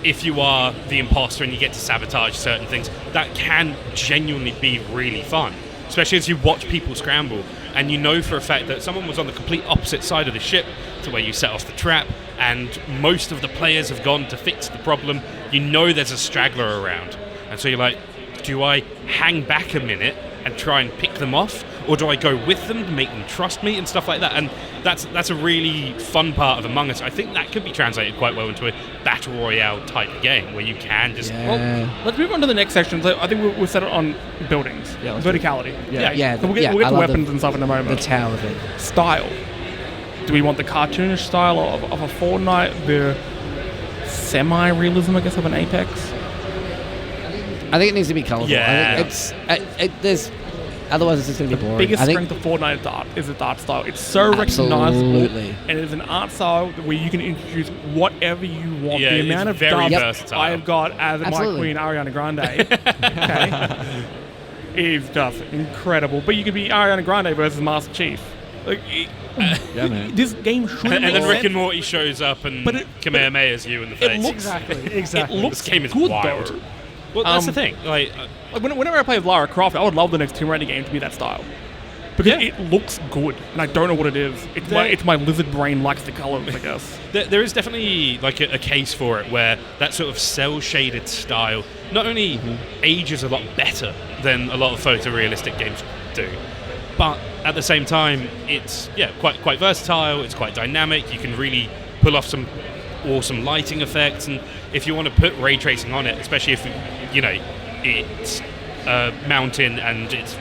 S3: if you are the imposter and you get to sabotage certain things, that can genuinely be really fun, especially as you watch people scramble. And you know for a fact that someone was on the complete opposite side of the ship to where you set off the trap, and most of the players have gone to fix the problem. You know there's a straggler around. And so you're like, do I hang back a minute and try and pick them off? Or do I go with them to make them trust me and stuff like that? And that's a really fun part of Among Us. I think that could be translated quite well into a battle royale type game where you can just...
S1: Well, let's move on to the next section. So I think we'll set it on buildings.
S2: Yeah,
S1: verticality.
S5: Yeah.
S1: So we'll get to weapons and stuff in a moment.
S5: The tower thing.
S1: Style. Do we want the cartoonish style of a Fortnite, the semi-realism, I guess, of an Apex?
S5: I think it needs to be colourful.
S3: Yeah.
S5: I think there's otherwise it's just going to be boring.
S1: Biggest
S5: I think
S1: strength of Fortnite is its art style. It's so recognizable,
S5: Absolutely.
S1: and it's an art style where you can introduce whatever you want.
S3: Yeah,
S1: the
S3: it's
S1: amount of
S3: very
S1: dubs
S3: versatile.
S1: I have got as my
S5: Absolutely.
S1: queen Ariana Grande, okay, is just incredible. But you could be Ariana Grande versus Master Chief. Like,
S2: Yeah, man.
S1: this game should
S3: And
S1: make
S3: then Rick
S1: sense.
S3: and Morty shows up and
S1: But it-
S3: Kamehamehas you in the face.
S1: looks-
S4: Exactly.
S1: It looks
S3: This game is
S1: good
S3: wild.
S1: though.
S3: Well, that's the thing. Like,
S1: Like whenever I play with Lara Croft, I would love the next Tomb Raider game to be that style. Because it looks good, and I don't know what it is. It's my lizard brain likes the colors, I guess.
S3: there is definitely like a case for it where that sort of cel-shaded style not only ages a lot better than a lot of photorealistic games do, but at the same time, it's quite versatile. It's quite dynamic. You can really pull off some awesome lighting effects, and if you want to put ray tracing on it, especially if it's a mountain and it's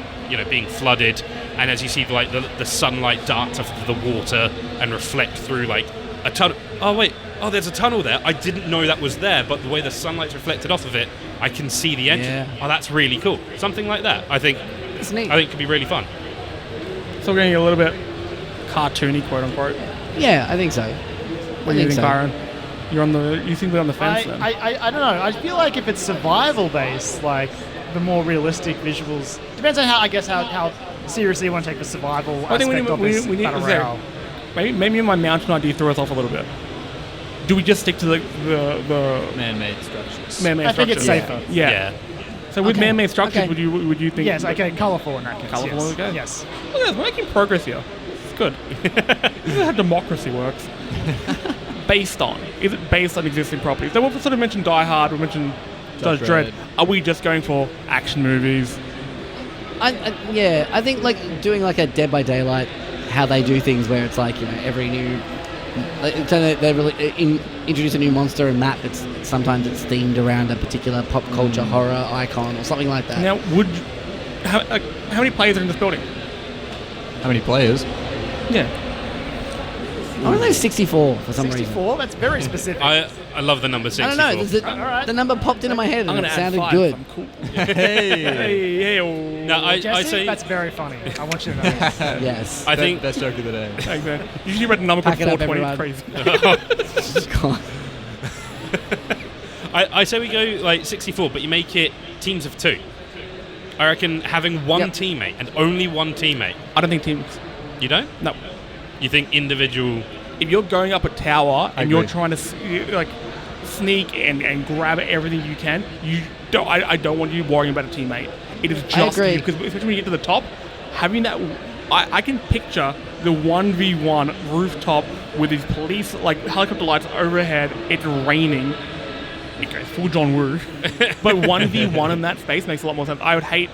S3: being flooded, and as you see like the sunlight dart off the water and reflect through like a tunnel. Oh wait, there's a tunnel there. I didn't know that was there, but the way the sunlight's reflected off of it, I can see the entrance.
S5: Yeah.
S3: Oh, that's really cool. Something like that, I think.
S5: It's neat.
S3: I think could be really fun.
S1: So we're getting a little bit cartoony, quote unquote.
S5: Yeah, I think so.
S1: What do you think, Kyran? You seem to be on the fence then.
S4: I don't know. I feel like if it's survival based, like the more realistic visuals, depends on how seriously you want to take the survival
S1: I think
S4: aspect of this
S1: we need
S4: battle
S1: to
S4: royale.
S1: maybe my mountain idea threw us off a little bit. Do we just stick to the
S2: Man-made structures.
S1: man-made
S4: I think it's
S1: structures?
S4: safer.
S1: Yeah. So with
S5: Okay.
S1: man-made structures,
S5: Okay.
S1: would you think?
S4: Yes, okay, colourful in that case.
S1: Colourful,
S4: yes.
S1: okay.
S4: Yes.
S1: Look at this, we're making progress here. It's good. This is how democracy works. Is it based on existing properties? So we've sort of mentioned Die Hard, we mentioned Judge Dredd.
S2: Dredd.
S1: Are we just going for action movies?
S5: I think like doing like a Dead by Daylight, how they do things where it's like every new, so they really introduce a new monster and map. Sometimes it's themed around a particular pop culture horror icon or something like that.
S1: Now, how many players are in this building?
S2: How many players?
S1: Yeah.
S5: I want to know 64 for some reason.
S4: 64? That's very specific.
S3: I love the number 64.
S5: I don't know.
S4: Alright.
S5: The number popped into my head
S1: I'm
S5: and
S1: going
S5: it
S1: to add
S5: sounded
S1: 5.
S5: good.
S1: I'm cool.
S2: Hey.
S1: oh.
S3: No, I
S4: Jesse,
S3: say
S4: that's very funny. I want you to know this.
S5: Yes.
S3: I think
S2: best joke of the day.
S1: Thanks, man. Usually read the number called
S5: Pack it up,
S1: 420. Crazy.
S5: God.
S3: I say we go like 64, but you make it teams of 2. I reckon having one
S5: Yep.
S3: teammate and only one teammate.
S1: I don't think teams.
S3: You don't?
S1: No.
S3: You think individual?
S1: If you're going up a tower and you're
S2: agree.
S1: trying to sneak and grab everything you can, I don't want you worrying about a teammate. It is just
S5: agree.
S1: you, because especially when you get to the top, having that, I can picture the 1v1 rooftop with these police helicopter lights overhead. It's raining. It goes full John Woo, but 1v1 in that space makes a lot more sense. I would hate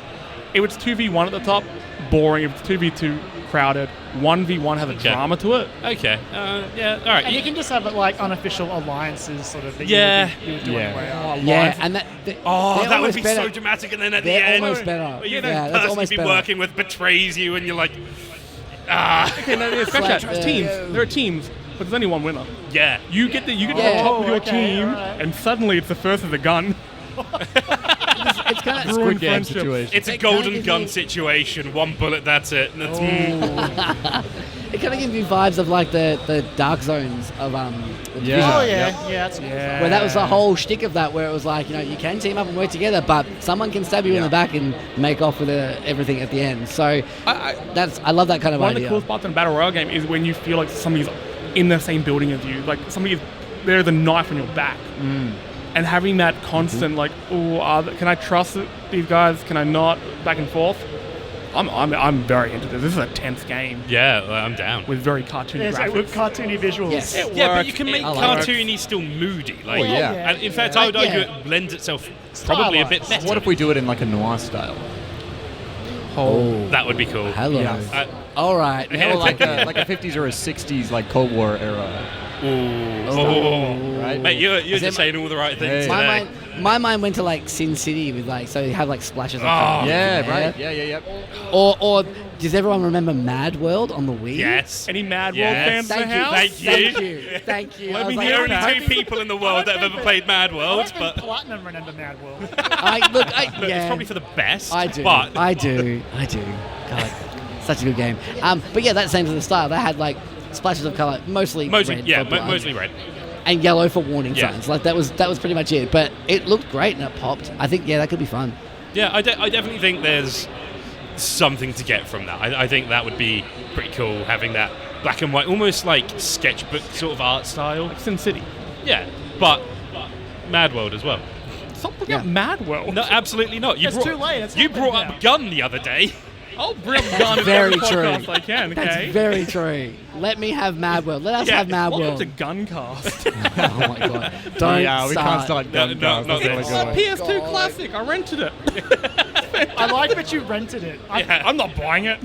S1: if it's 2v1 at the top, boring. If it's 2v2, crowded. 1v1 has a drama to it.
S3: Okay. Yeah. All right.
S4: And you can just have it like unofficial alliances sort of that
S3: Yeah.
S4: you would do
S2: Yeah.
S4: anyway.
S5: Yeah, and that.
S3: that would
S5: almost
S3: be
S5: better.
S3: so dramatic, and then at the
S5: They're
S3: end,
S5: almost better.
S3: where you
S5: Yeah,
S3: know,
S5: that's
S3: the person
S5: almost
S3: you've been
S5: better.
S3: working with betrays you, and you're like,
S1: Okay, no, scratch
S5: like
S1: that. It's
S5: the-
S1: teams. There are teams, but there's only one winner.
S3: yeah.
S1: You get to the
S5: Yeah.
S1: top with your
S4: Okay,
S1: team,
S4: alright.
S1: and suddenly it's the first of the gun.
S5: It's kind of
S1: Ruined
S2: Squid Game
S1: friendship.
S2: situation.
S3: It's a
S5: It kinda
S3: golden
S5: gives
S3: gun
S5: me-
S3: situation. One bullet, that's it. And that's,
S5: It kind of gives me vibes of like the Dark Zones of the
S2: Yeah.
S4: Oh
S5: Division,
S4: yeah, that's
S5: where that was the whole shtick of that, where it was like you can team up and work together, but someone can stab you in the back and make off with everything at the end. So I love that kind of
S1: One of
S5: idea.
S1: the coolest parts in a battle royale game is when you feel like somebody's in the same building as you, like there's a knife on your back, and having that constant can I trust these guys? Can I not? Back and forth. I'm very into this. This is a tense game
S3: yeah, I'm down.
S1: with very cartoony
S4: so with
S1: graphics.
S4: cartoony visuals.
S5: Yes.
S3: Yeah, but you can make
S5: I like it.
S3: cartoony still moody. Like,
S2: Oh, yeah.
S3: And in fact, I would argue it lends itself probably a bit
S4: Stylized.
S3: better.
S2: What if we do it in like a noir style?
S5: Oh,
S3: That would be cool.
S5: hello.
S2: Yeah.
S5: All right.
S3: Yeah,
S2: Or like a 50s or a 60s like Cold War era. Right?
S3: Mate, you're
S5: Is
S3: just
S5: it-
S3: saying all the right things
S2: Hey.
S3: today.
S5: My mind went to like Sin City with so you have like splashes of
S3: Oh,
S5: color.
S2: Yeah,
S5: Yeah.
S2: right. Yeah.
S5: Or does everyone remember Mad World on the Wii?
S3: Yes.
S1: Any Mad
S3: Yes.
S1: World fans in
S5: Thank
S1: the
S5: you.
S1: house?
S3: Thank you.
S5: Thank you. Thank you.
S1: Let
S5: I was
S1: me
S5: like,
S1: hear
S3: Only
S1: that.
S3: two people in the world that have ever played Mad World,
S4: But
S3: but
S4: Platinum remember Mad World.
S3: look, it's
S5: yeah,
S3: probably for the best.
S5: I do.
S3: But
S5: I do. God, such a good game. But yeah, that same as the style. They had like splashes of color, mostly red for blood,
S3: mostly red.
S5: and yellow for warning
S3: Yeah.
S5: signs. Like that was pretty much it. But it looked great and it popped. I think that could be fun.
S3: Yeah, I definitely think there's something to get from that. I think that would be pretty cool, having that black and white, almost like sketchbook sort of art style.
S1: Sin City.
S3: Yeah, but Mad World as well.
S1: Stop looking at Mad World.
S3: No, absolutely not.
S4: It's too late, it's
S3: You
S4: happened
S3: brought
S4: now.
S3: up Gun the other day.
S1: I'll bring up gun in
S5: Very
S1: every
S5: true.
S1: podcast I can, okay?
S5: That's very true. Let me have Mad World. Let us
S3: Yeah,
S5: have Mad
S1: Welcome
S5: World.
S1: to Guncast.
S5: Oh my god! Don't
S2: yeah, we can't start
S3: No,
S2: gun
S3: no,
S2: cars.
S3: not
S2: That's
S3: this.
S2: not a good one.
S1: PS2 classic. I rented it.
S4: I like that you rented it.
S1: I'm not buying it.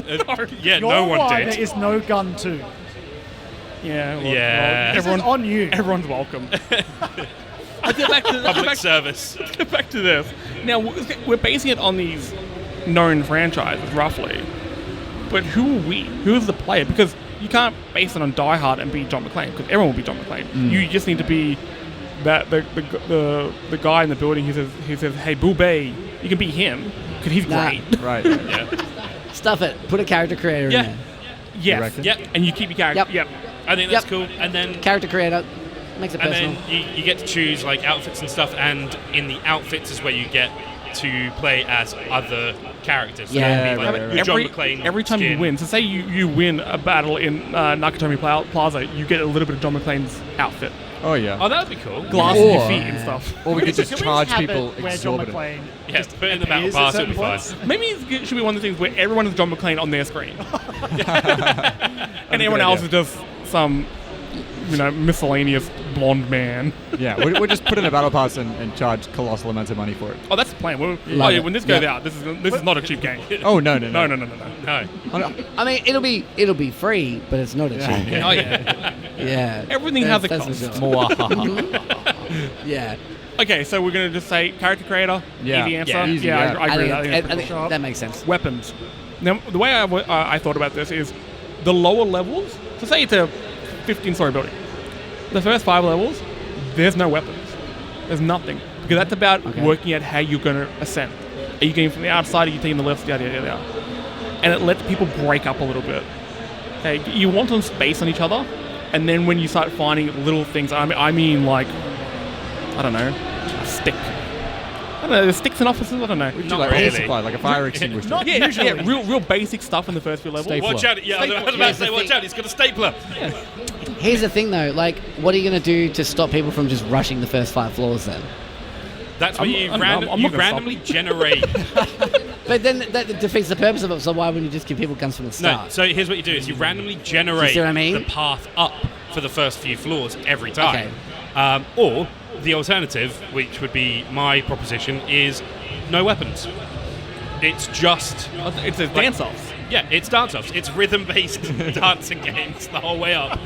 S3: Yeah,
S4: Your
S3: no one
S4: one
S3: did.
S4: is no gun too.
S1: Yeah. Well,
S3: Yeah.
S4: This is
S1: everyone,
S4: on you.
S1: everyone's welcome. let's get back to
S3: Public service.
S1: Let's get back to this. Now, we're basing it on these known franchises, roughly. But who are we? Who's the player? Because you can't base it on Die Hard and be John McClane, because everyone will be John McClane. You just need to be that the guy in the building who says, "Hey, Boo Bay," you can be him because he's great.
S2: Right.
S3: Yeah.
S5: Stuff it. Put a character creator in there.
S1: Yes.
S2: reckon?
S3: Yep.
S1: And you keep your character.
S5: Yep.
S3: I think that's cool. And then
S5: Character creator makes it
S3: and
S5: personal.
S3: then you get to choose like outfits and stuff, and in the outfits is where you get to play as other characters. So
S5: Yeah,
S3: it'd be like
S2: right.
S3: your John McClane
S1: Every time you
S3: skin.
S1: win, so say you win a battle in Nakatomi Plaza, you get a little bit of John McClane's outfit.
S2: Oh yeah.
S3: Oh, that would be cool.
S1: Glass in your
S5: Or-
S1: feet and stuff.
S2: Or we could just
S4: Can we
S2: charge
S4: have
S2: people
S4: it where John
S2: exorbitant.
S4: McClane
S3: Yeah,
S4: just
S3: put it in the battle
S4: appears at
S3: pass, it'll be
S4: certain
S3: fine.
S4: points?
S1: Maybe it should be one of the things where everyone is John McClane on their screen. And everyone
S2: good
S1: else
S2: idea.
S1: is just some, miscellaneous blonde man.
S2: Yeah, we'll just put in a battle pass and charge colossal amounts of money for it.
S1: Oh, that's the plan.
S5: Love it.
S1: When this goes
S2: Yeah.
S1: out, this is not a cheap game.
S2: Oh no.
S1: No.
S3: No.
S5: I mean, it'll be free, but it's not a cheap game.
S3: Oh yeah.
S5: Yeah.
S1: Everything has a
S5: That's
S1: cost.
S5: for sure. Yeah.
S1: Okay, so we're going to just say character creator,
S2: Yeah.
S1: easy answer.
S2: Yeah, easy,
S1: I
S2: yeah.
S1: agree with that. I think
S5: I
S1: that's
S5: think
S1: pretty sharp.
S5: that makes sense.
S1: Weapons. Now, the way I thought about this is the lower levels, so say it's a 15-story building. The first 5 levels, there's no weapons. There's nothing. Because that's about working out how you're going to ascend. Are you getting from the outside, are you taking the left, yada, yada, yada. And it lets people break up a little bit. Okay, you want some space on each other, and then when you start finding little things, I mean like, I don't know, a stick. I don't know, there's sticks in offices, I don't know.
S2: We do
S3: Not
S2: like
S3: really.
S2: office supply, like a fire extinguisher.
S4: Not
S1: Yeah,
S4: usually.
S1: real basic stuff in the first few levels.
S2: Stapler.
S3: Watch out! Yeah, I was about to
S5: Here's
S3: say,
S5: the
S3: watch
S5: thing.
S3: out! He's got a stapler.
S5: Here's the thing, though. Like, what are you going to do to stop people from just rushing the first 5 floors then?
S3: That's where you
S1: I'm not gonna stop.
S3: randomly generate.
S5: But then that defeats the purpose of it, so why wouldn't you just give people guns from the
S3: No,
S5: start?
S3: so here's what you do: is you randomly generate
S5: see what I mean?
S3: the path up for the first few floors every time.
S5: Okay.
S3: Or the alternative, which would be my proposition, is no weapons. It's just
S1: It's a dance-off.
S3: yeah, it's dance-offs. It's rhythm-based dancing games the whole way up.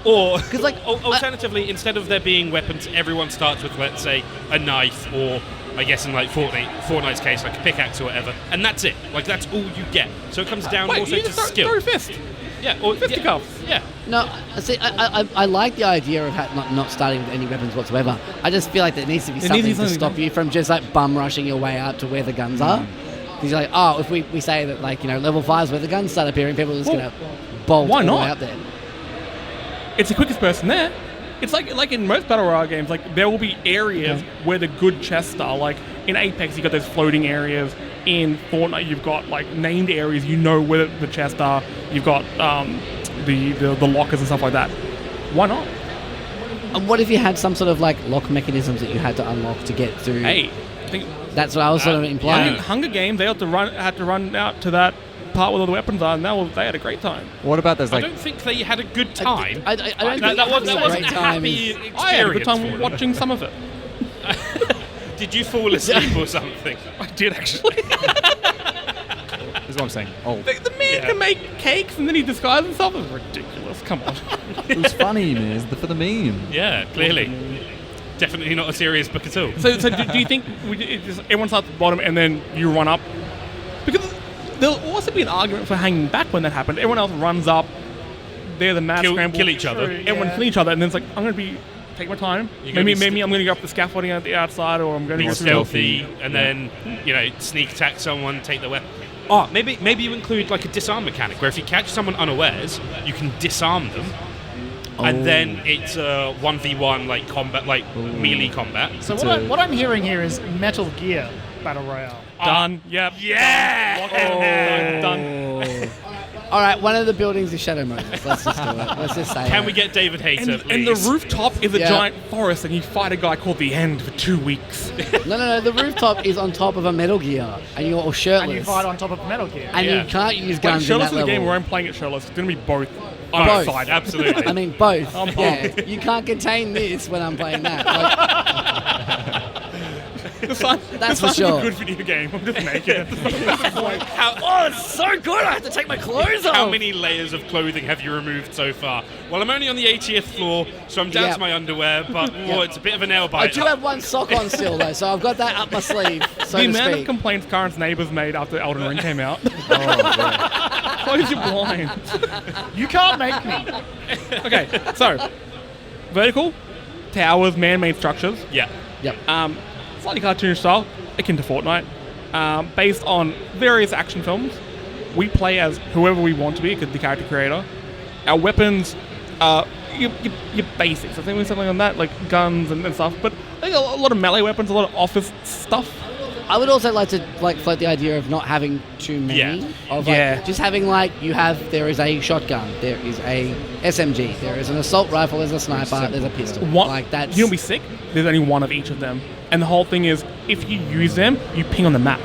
S3: Or, alternatively, instead of there being weapons, everyone starts with, let's say, a knife, or I guess in like Fortnite's case, like a pickaxe or whatever, and that's it. Like that's all you get. So it comes down
S1: Wait,
S3: also
S1: you
S3: to
S1: just
S3: skill.
S1: throw a fist.
S3: Yeah, or
S1: Fisticuffs.
S3: Yeah.
S5: No, see, I like the idea of not starting with any weapons whatsoever. I just feel like there needs to be something to stop you from just like bum rushing your way up to where the guns are. Because you're like, oh, if we say that like level 5 is where the guns start appearing, people are just gonna bolt
S1: why
S5: all the
S1: not?
S5: way up there.
S1: It's the quickest person there. It's like in most battle royale games, like there will be areas where the good chests are. Like in Apex, you got those floating areas. In Fortnite, you've got like named areas. You know where the chests are. You've got the lockers and stuff like that. Why not?
S5: And what if you had some sort of like lock mechanisms that you had to unlock to get through?
S1: Hey, I think
S5: That's what I was sort of implying.
S1: Hunger Games, they had to run out to that part where all the weapons are, and they had a great time.
S2: What about there's
S3: I
S2: like
S3: don't think they had a good time.
S5: I don't think
S3: that
S5: having a
S3: wasn't
S5: great
S3: a
S5: time
S3: happy
S5: is-
S3: experience.
S1: I had a good
S3: for
S1: time
S3: them.
S1: watching some of it.
S3: Did you fall asleep or something?
S1: I did actually.
S2: this is what I'm saying. Oh,
S1: The man can make cakes and then he disguises himself. It's ridiculous. Come on.
S2: it was funny, man. It's for the meme.
S3: Yeah, clearly. Definitely not a serious book at all.
S1: So do you think everyone starts at the bottom and then you run up? Because there'll also be an argument for hanging back when that happens. Everyone else runs up. They're the mass scramble.
S3: Kill each other.
S1: Everyone kill each other, and then it's like I'm going to take my time.
S3: You're gonna
S1: Maybe
S3: be
S1: I'm going to go up the scaffolding at the outside, or I'm going to
S3: Be
S1: go
S3: stealthy, and then sneak attack someone, take their weapon. Oh, maybe you include like a disarm mechanic, where if you catch someone unawares, you can disarm them, and then it's a 1v1 like combat, like melee combat.
S4: So what I'm hearing here is Metal Gear Battle Royale.
S1: Done. Yep.
S3: Yeah.
S1: Done.
S5: All right, one of the buildings is Shadow Moses. Let's just do it. Let's just say
S3: Can
S5: it.
S3: we get David Hayter,
S1: And
S3: please?
S1: the rooftop is a
S5: Yeah.
S1: giant forest, and you fight a guy called the End for 2 weeks.
S5: No. The rooftop is on top of a Metal Gear, and you're all shirtless.
S4: And you fight on top of Metal Gear.
S5: And
S3: Yeah.
S5: you can't use
S1: Like,
S5: guns in
S1: shirtless
S5: that
S1: is a
S5: level.
S1: game where I'm playing it shirtless. It's going to be both.
S5: Both.
S1: Outside.
S3: Absolutely.
S5: I mean, both.
S1: I'm
S5: Yeah, you can't contain this when I'm playing that. Like, That's for sure.
S1: a good video game. I'm just naked.
S5: Oh, it's so good. I have to take my clothes off.
S3: How many layers of clothing have you removed so far? Well, I'm only on the 80th floor, so I'm down to my underwear, but it's a bit of a nail
S5: I
S3: bite.
S5: do have one sock on still, though, so I've got that up my sleeve, so
S1: The
S5: to
S1: amount of
S5: speak.
S1: complaints Karen's neighbours made after Elden Ring came out.
S2: Oh,
S1: Close your blinds.
S4: You can't make me.
S1: Okay, so vertical towers, man-made structures.
S3: Yeah.
S5: Yep.
S1: Slightly cartoonish style, akin to Fortnite, based on various action films. We play as whoever we want to be, the character creator. Our weapons are your basics. I think we're something on that, like guns and stuff. But I think a lot of melee weapons, a lot of office stuff.
S5: I would also like to float the idea of not having too many.
S3: Yeah.
S5: Of
S1: Yeah.
S5: just having there is a shotgun, there is a SMG, there is an assault rifle, there's a sniper, there's a pistol. That's.
S1: You know, be sick. There's only one of each of them, and the whole thing is, if you use them, you ping on the map.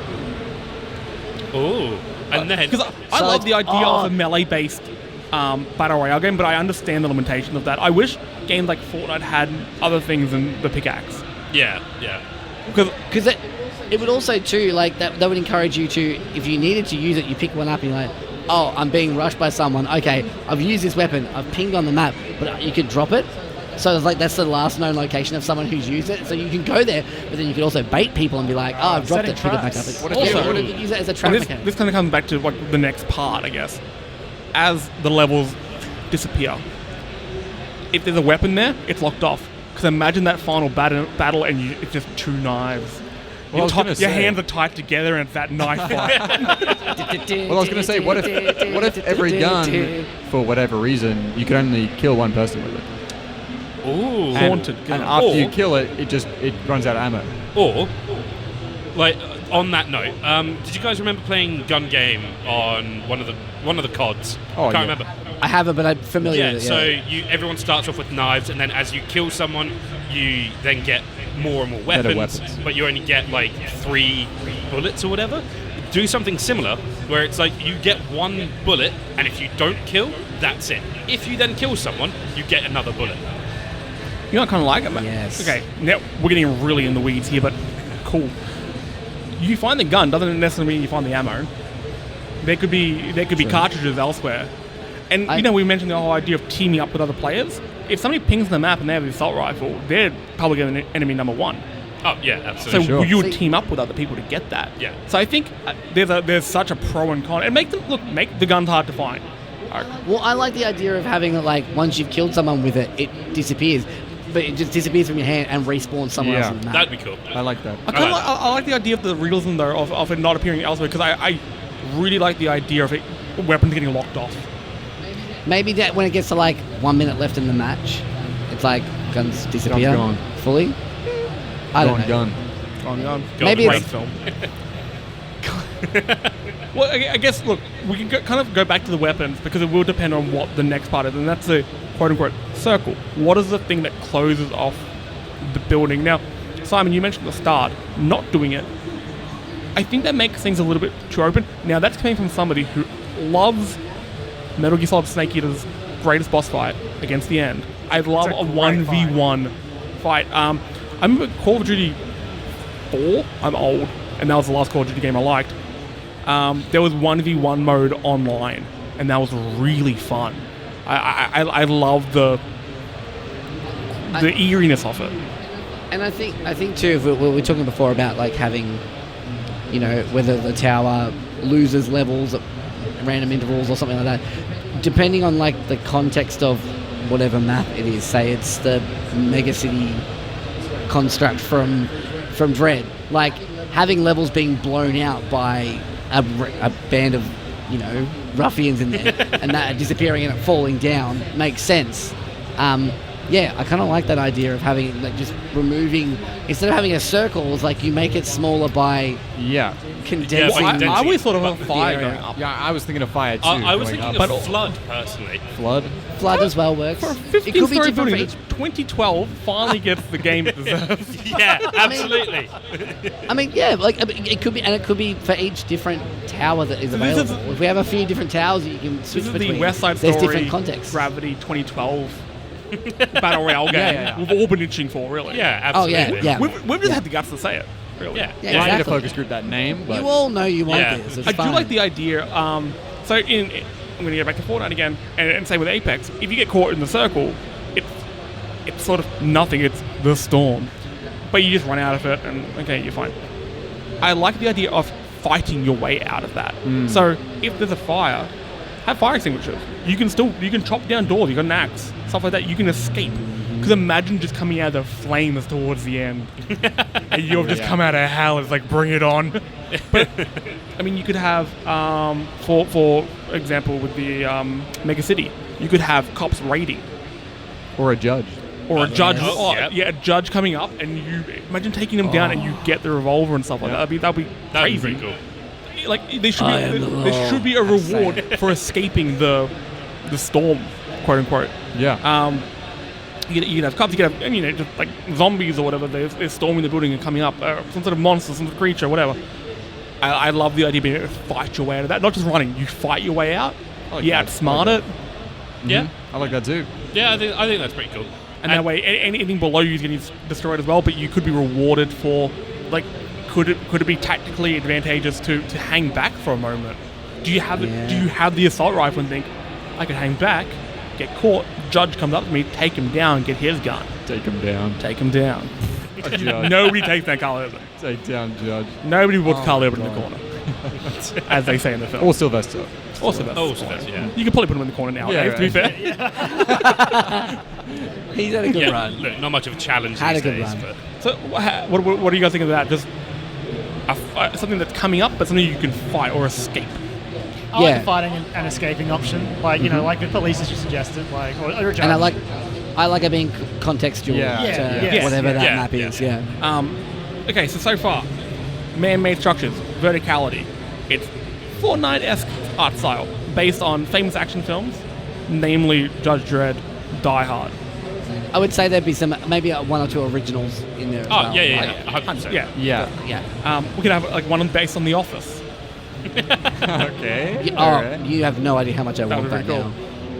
S3: Oh. And then...
S1: Because I love the idea of a melee-based battle royale game, but I understand the limitation of that. I wish games like Fortnite had other things than the pickaxe.
S3: Yeah.
S5: Because it would also too that would encourage you to, if you needed to use it, you pick one up and you're like, oh, I'm being rushed by someone. Okay, I've used this weapon, I've pinged on the map, but you could drop it. So it's like that's the last known location of someone who's used it. So you can go there, but then you could also bait people and be like, oh, I've dropped it, pick it back up.
S3: What if
S5: you use it as a trap mechanic?
S1: This kind of comes back to the next part, I guess. As the levels disappear, if there's a weapon there, it's locked off. Because imagine that final battle and it's just two knives.
S2: Well,
S1: Your hands are tied together and it's that knife fight.
S2: Well, I was going to say, what if every gun, for whatever reason, you could only kill one person with it?
S3: Ooh.
S1: Haunted gun.
S2: And after you kill it, it runs out of ammo.
S3: Or, like, on that note, did you guys remember playing Gun Game on one of the CODs?
S2: Oh,
S3: Can't
S2: yeah.
S3: remember.
S5: I haven't, but I'm familiar with it.
S3: So everyone starts off with knives, and then as you kill someone, you then get more and more weapons, but you only get like 3 bullets or whatever. Do something similar, where it's like you get 1 bullet, and if you don't kill, that's it. If you then kill someone, you get another bullet.
S1: You know, I kind of like it, man.
S5: Yes.
S1: Okay, now we're getting really in the weeds here, but cool. You find the gun doesn't necessarily mean you find the ammo. There could be cartridges elsewhere. And we mentioned the whole idea of teaming up with other players. If somebody pings the map and they have the assault rifle, they're probably going to enemy number 1.
S3: Oh yeah, absolutely.
S1: So
S2: Sure.
S1: you would team up with other people to get that.
S3: Yeah.
S1: So I think there's such a pro and con, and make the guns hard to find.
S5: Well, I like the idea of having it once you've killed someone with it, it disappears. But it just disappears from your hand and respawns somewhere else on the map.
S3: That'd be cool.
S2: I like that.
S1: I like the idea of the realism though of it not appearing elsewhere, because I really like the idea of weapons getting locked off.
S5: Maybe that when it gets to 1 minute left in the match, it's like guns disappear
S2: Gone.
S5: fully. I don't know.
S2: Gun.
S1: Gun.
S5: Maybe
S3: Great
S5: it's-
S3: film.
S1: Well, I guess, look, we can kind of go back to the weapons, because it will depend on what the next part is, and that's the quote-unquote circle. What is the thing that closes off the building? Now, Simon, you mentioned at the start, not doing it. I think that makes things a little bit too open. Now, that's coming from somebody who loves Metal Gear Solid Snake Eater's greatest boss fight against the end. I love a 1v1 fight. I remember Call of Duty 4, I'm old, and that was the last Call of Duty game I liked. There was 1v1 mode online, and that was really fun. I love the eeriness of it.
S5: And I think too, if we were talking before about having, whether the tower loses levels at random intervals or something like that, depending on the context of whatever map it is. Say it's the mega city construct from Dread, having levels being blown out by a band of ruffians in there and that disappearing and it falling down makes sense. I kind of like that idea of having just removing, instead of having a circle, it's you make it smaller by condensing.
S3: Yeah,
S1: I always thought of a
S5: the
S1: fire
S5: area.
S1: going up.
S2: Yeah, I was thinking of fire too.
S3: I was
S2: going
S3: thinking
S2: up.
S3: of Flood, personally.
S2: Flood.
S5: Flood as well works.
S1: For a
S5: It could be
S1: 15-story
S5: different for
S1: building,
S5: each.
S1: 2012 finally gets the game it deserves.
S3: Yeah, absolutely.
S5: I mean, it could be, and it could be for each different tower that is
S1: So this
S5: available.
S1: is-
S5: If we have a few different towers that you can switch
S1: This is
S5: between,
S1: the West Side
S5: there's
S1: Story
S5: different contexts.
S1: Gravity 2012 Battle Royale game.
S2: Yeah.
S1: We've all been itching for, really.
S3: Yeah,
S5: Oh,
S3: absolutely.
S5: yeah.
S1: We've just had the guts to say it. really.
S3: Yeah.
S5: Yeah,
S2: I need to
S5: exactly.
S2: focus group that name, but
S5: You all know you want
S3: Yeah.
S5: this. It's
S1: I
S5: fine.
S1: do like the idea. So I'm going to go back to Fortnite again, and say with Apex, if you get caught in the circle, it's sort of nothing. It's the storm, but you just run out of it, and okay, you're fine. I like the idea of fighting your way out of that. So if there's a fire, have fire extinguishers. You can chop down doors. You got an axe, stuff like that. You can escape. Because imagine just coming out of the flames towards the end, and you've just come out of hell. It's like, bring it on. But I mean, you could have, for example, with the Mega City, you could have cops raiding,
S2: or a judge.
S1: or a judge.
S3: yes.
S1: Oh,
S3: Yep.
S1: yeah, a judge coming up, and you imagine taking them down, and you get the revolver and stuff like that. That'd be
S3: That'd be
S1: crazy.
S3: pretty cool.
S1: Like there
S5: I am the
S1: there should be a
S5: law.
S1: reward for escaping the storm, quote unquote.
S2: Yeah.
S1: You can have cops, you can have, just like zombies or whatever. They're storming the building and coming up. Some sort of monster, some sort of creature, whatever. I love the idea of being able to fight your way out of that. Not just running, you fight your way out.
S2: like
S1: You
S2: that.
S1: outsmart
S2: I
S1: it,
S2: like
S3: Yeah.
S2: I like that too.
S3: Yeah, I think that's pretty cool.
S1: and that way anything below you is getting destroyed as well. But you could be rewarded for, like, could it be tactically advantageous to hang back for a moment? Do you have
S5: Yeah.
S1: Do you have the assault rifle and think, I could hang back, get caught, judge comes up to me, take him down, get his gun,
S2: Take him down.
S1: take him down.
S2: A judge.
S1: Nobody takes that Karl Urban.
S2: Take down judge.
S1: Nobody puts
S2: Oh
S1: Karl
S2: my
S1: Urban in the
S2: God.
S1: corner, as they say in the film.
S2: Or Sylvester.
S1: Also, that's
S3: Yeah.
S1: you can probably put him in the corner nowadays. To be fair,
S5: He's had a good
S3: Yeah,
S5: run.
S3: look, not much of a challenge
S5: Had
S3: these
S5: a good
S3: days,
S5: run.
S3: but
S1: so what do you guys think of that? Just something that's coming up, but something you can fight or escape.
S4: I like
S5: Yeah.
S4: the fighting and escaping option. Like, you know, like the police as you suggested, like, or a judge.
S5: And I like it being contextual
S2: Yeah.
S5: to
S4: Yeah.
S5: whatever that
S3: Yeah.
S5: map is.
S3: Yeah.
S5: Yeah.
S1: Okay, so far, man-made structures, verticality. It's Fortnite-esque art style, based on famous action films, namely Judge Dredd, Die Hard.
S5: I would say there'd be maybe one or two originals in there. As
S3: oh
S5: well.
S3: yeah,
S5: Like,
S3: 100%.
S1: Yeah.
S2: Yeah.
S5: Yeah.
S1: We could have like one based on The Office.
S2: Okay.
S5: You,
S2: Alright.
S5: you have no idea how much I
S1: That
S5: want
S1: would be
S5: that
S1: very
S5: now.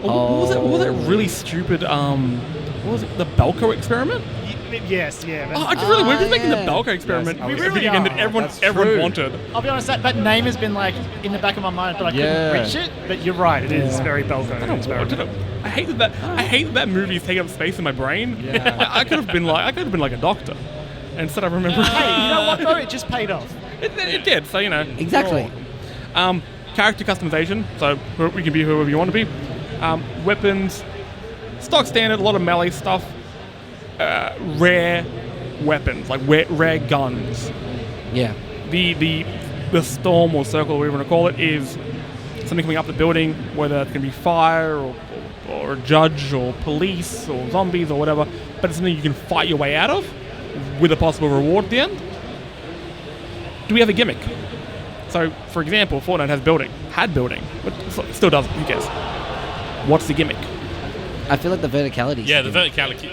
S1: cool. What was that really stupid? What was it? The Belko experiment?
S4: Yes, yeah.
S1: Oh, I just really, we're just making the
S5: yeah.
S1: Belko experiment.
S2: Yes,
S1: a
S2: we
S1: video
S4: really
S1: game that
S4: are.
S1: everyone
S2: That's true.
S1: wanted.
S4: I'll be honest, that name has been like in the back of my mind, but I
S2: Yeah.
S4: couldn't reach it. But you're right, it is very Belko
S1: I don't want
S4: experiment.
S1: it. I hate that. I hate that movie is taking up space in my brain.
S2: Yeah.
S1: I could have been like a doctor. Instead, I remember.
S4: Hey, you know what though? It just paid off.
S1: It did. So
S5: Exactly.
S1: Character customization. So we can be whoever you want to be. Weapons, stock standard. A lot of melee stuff. Rare weapons, like rare guns.
S5: Yeah.
S1: The storm or circle, whatever you want to call it, is something coming up the building, whether it can be fire or a judge or police or zombies or whatever, but it's something you can fight your way out of with a possible reward at the end. Do we have a gimmick? So, for example, Fortnite had building, but still doesn't. Who cares? What's the gimmick?
S5: I feel like the verticality.
S3: Yeah, the verticality.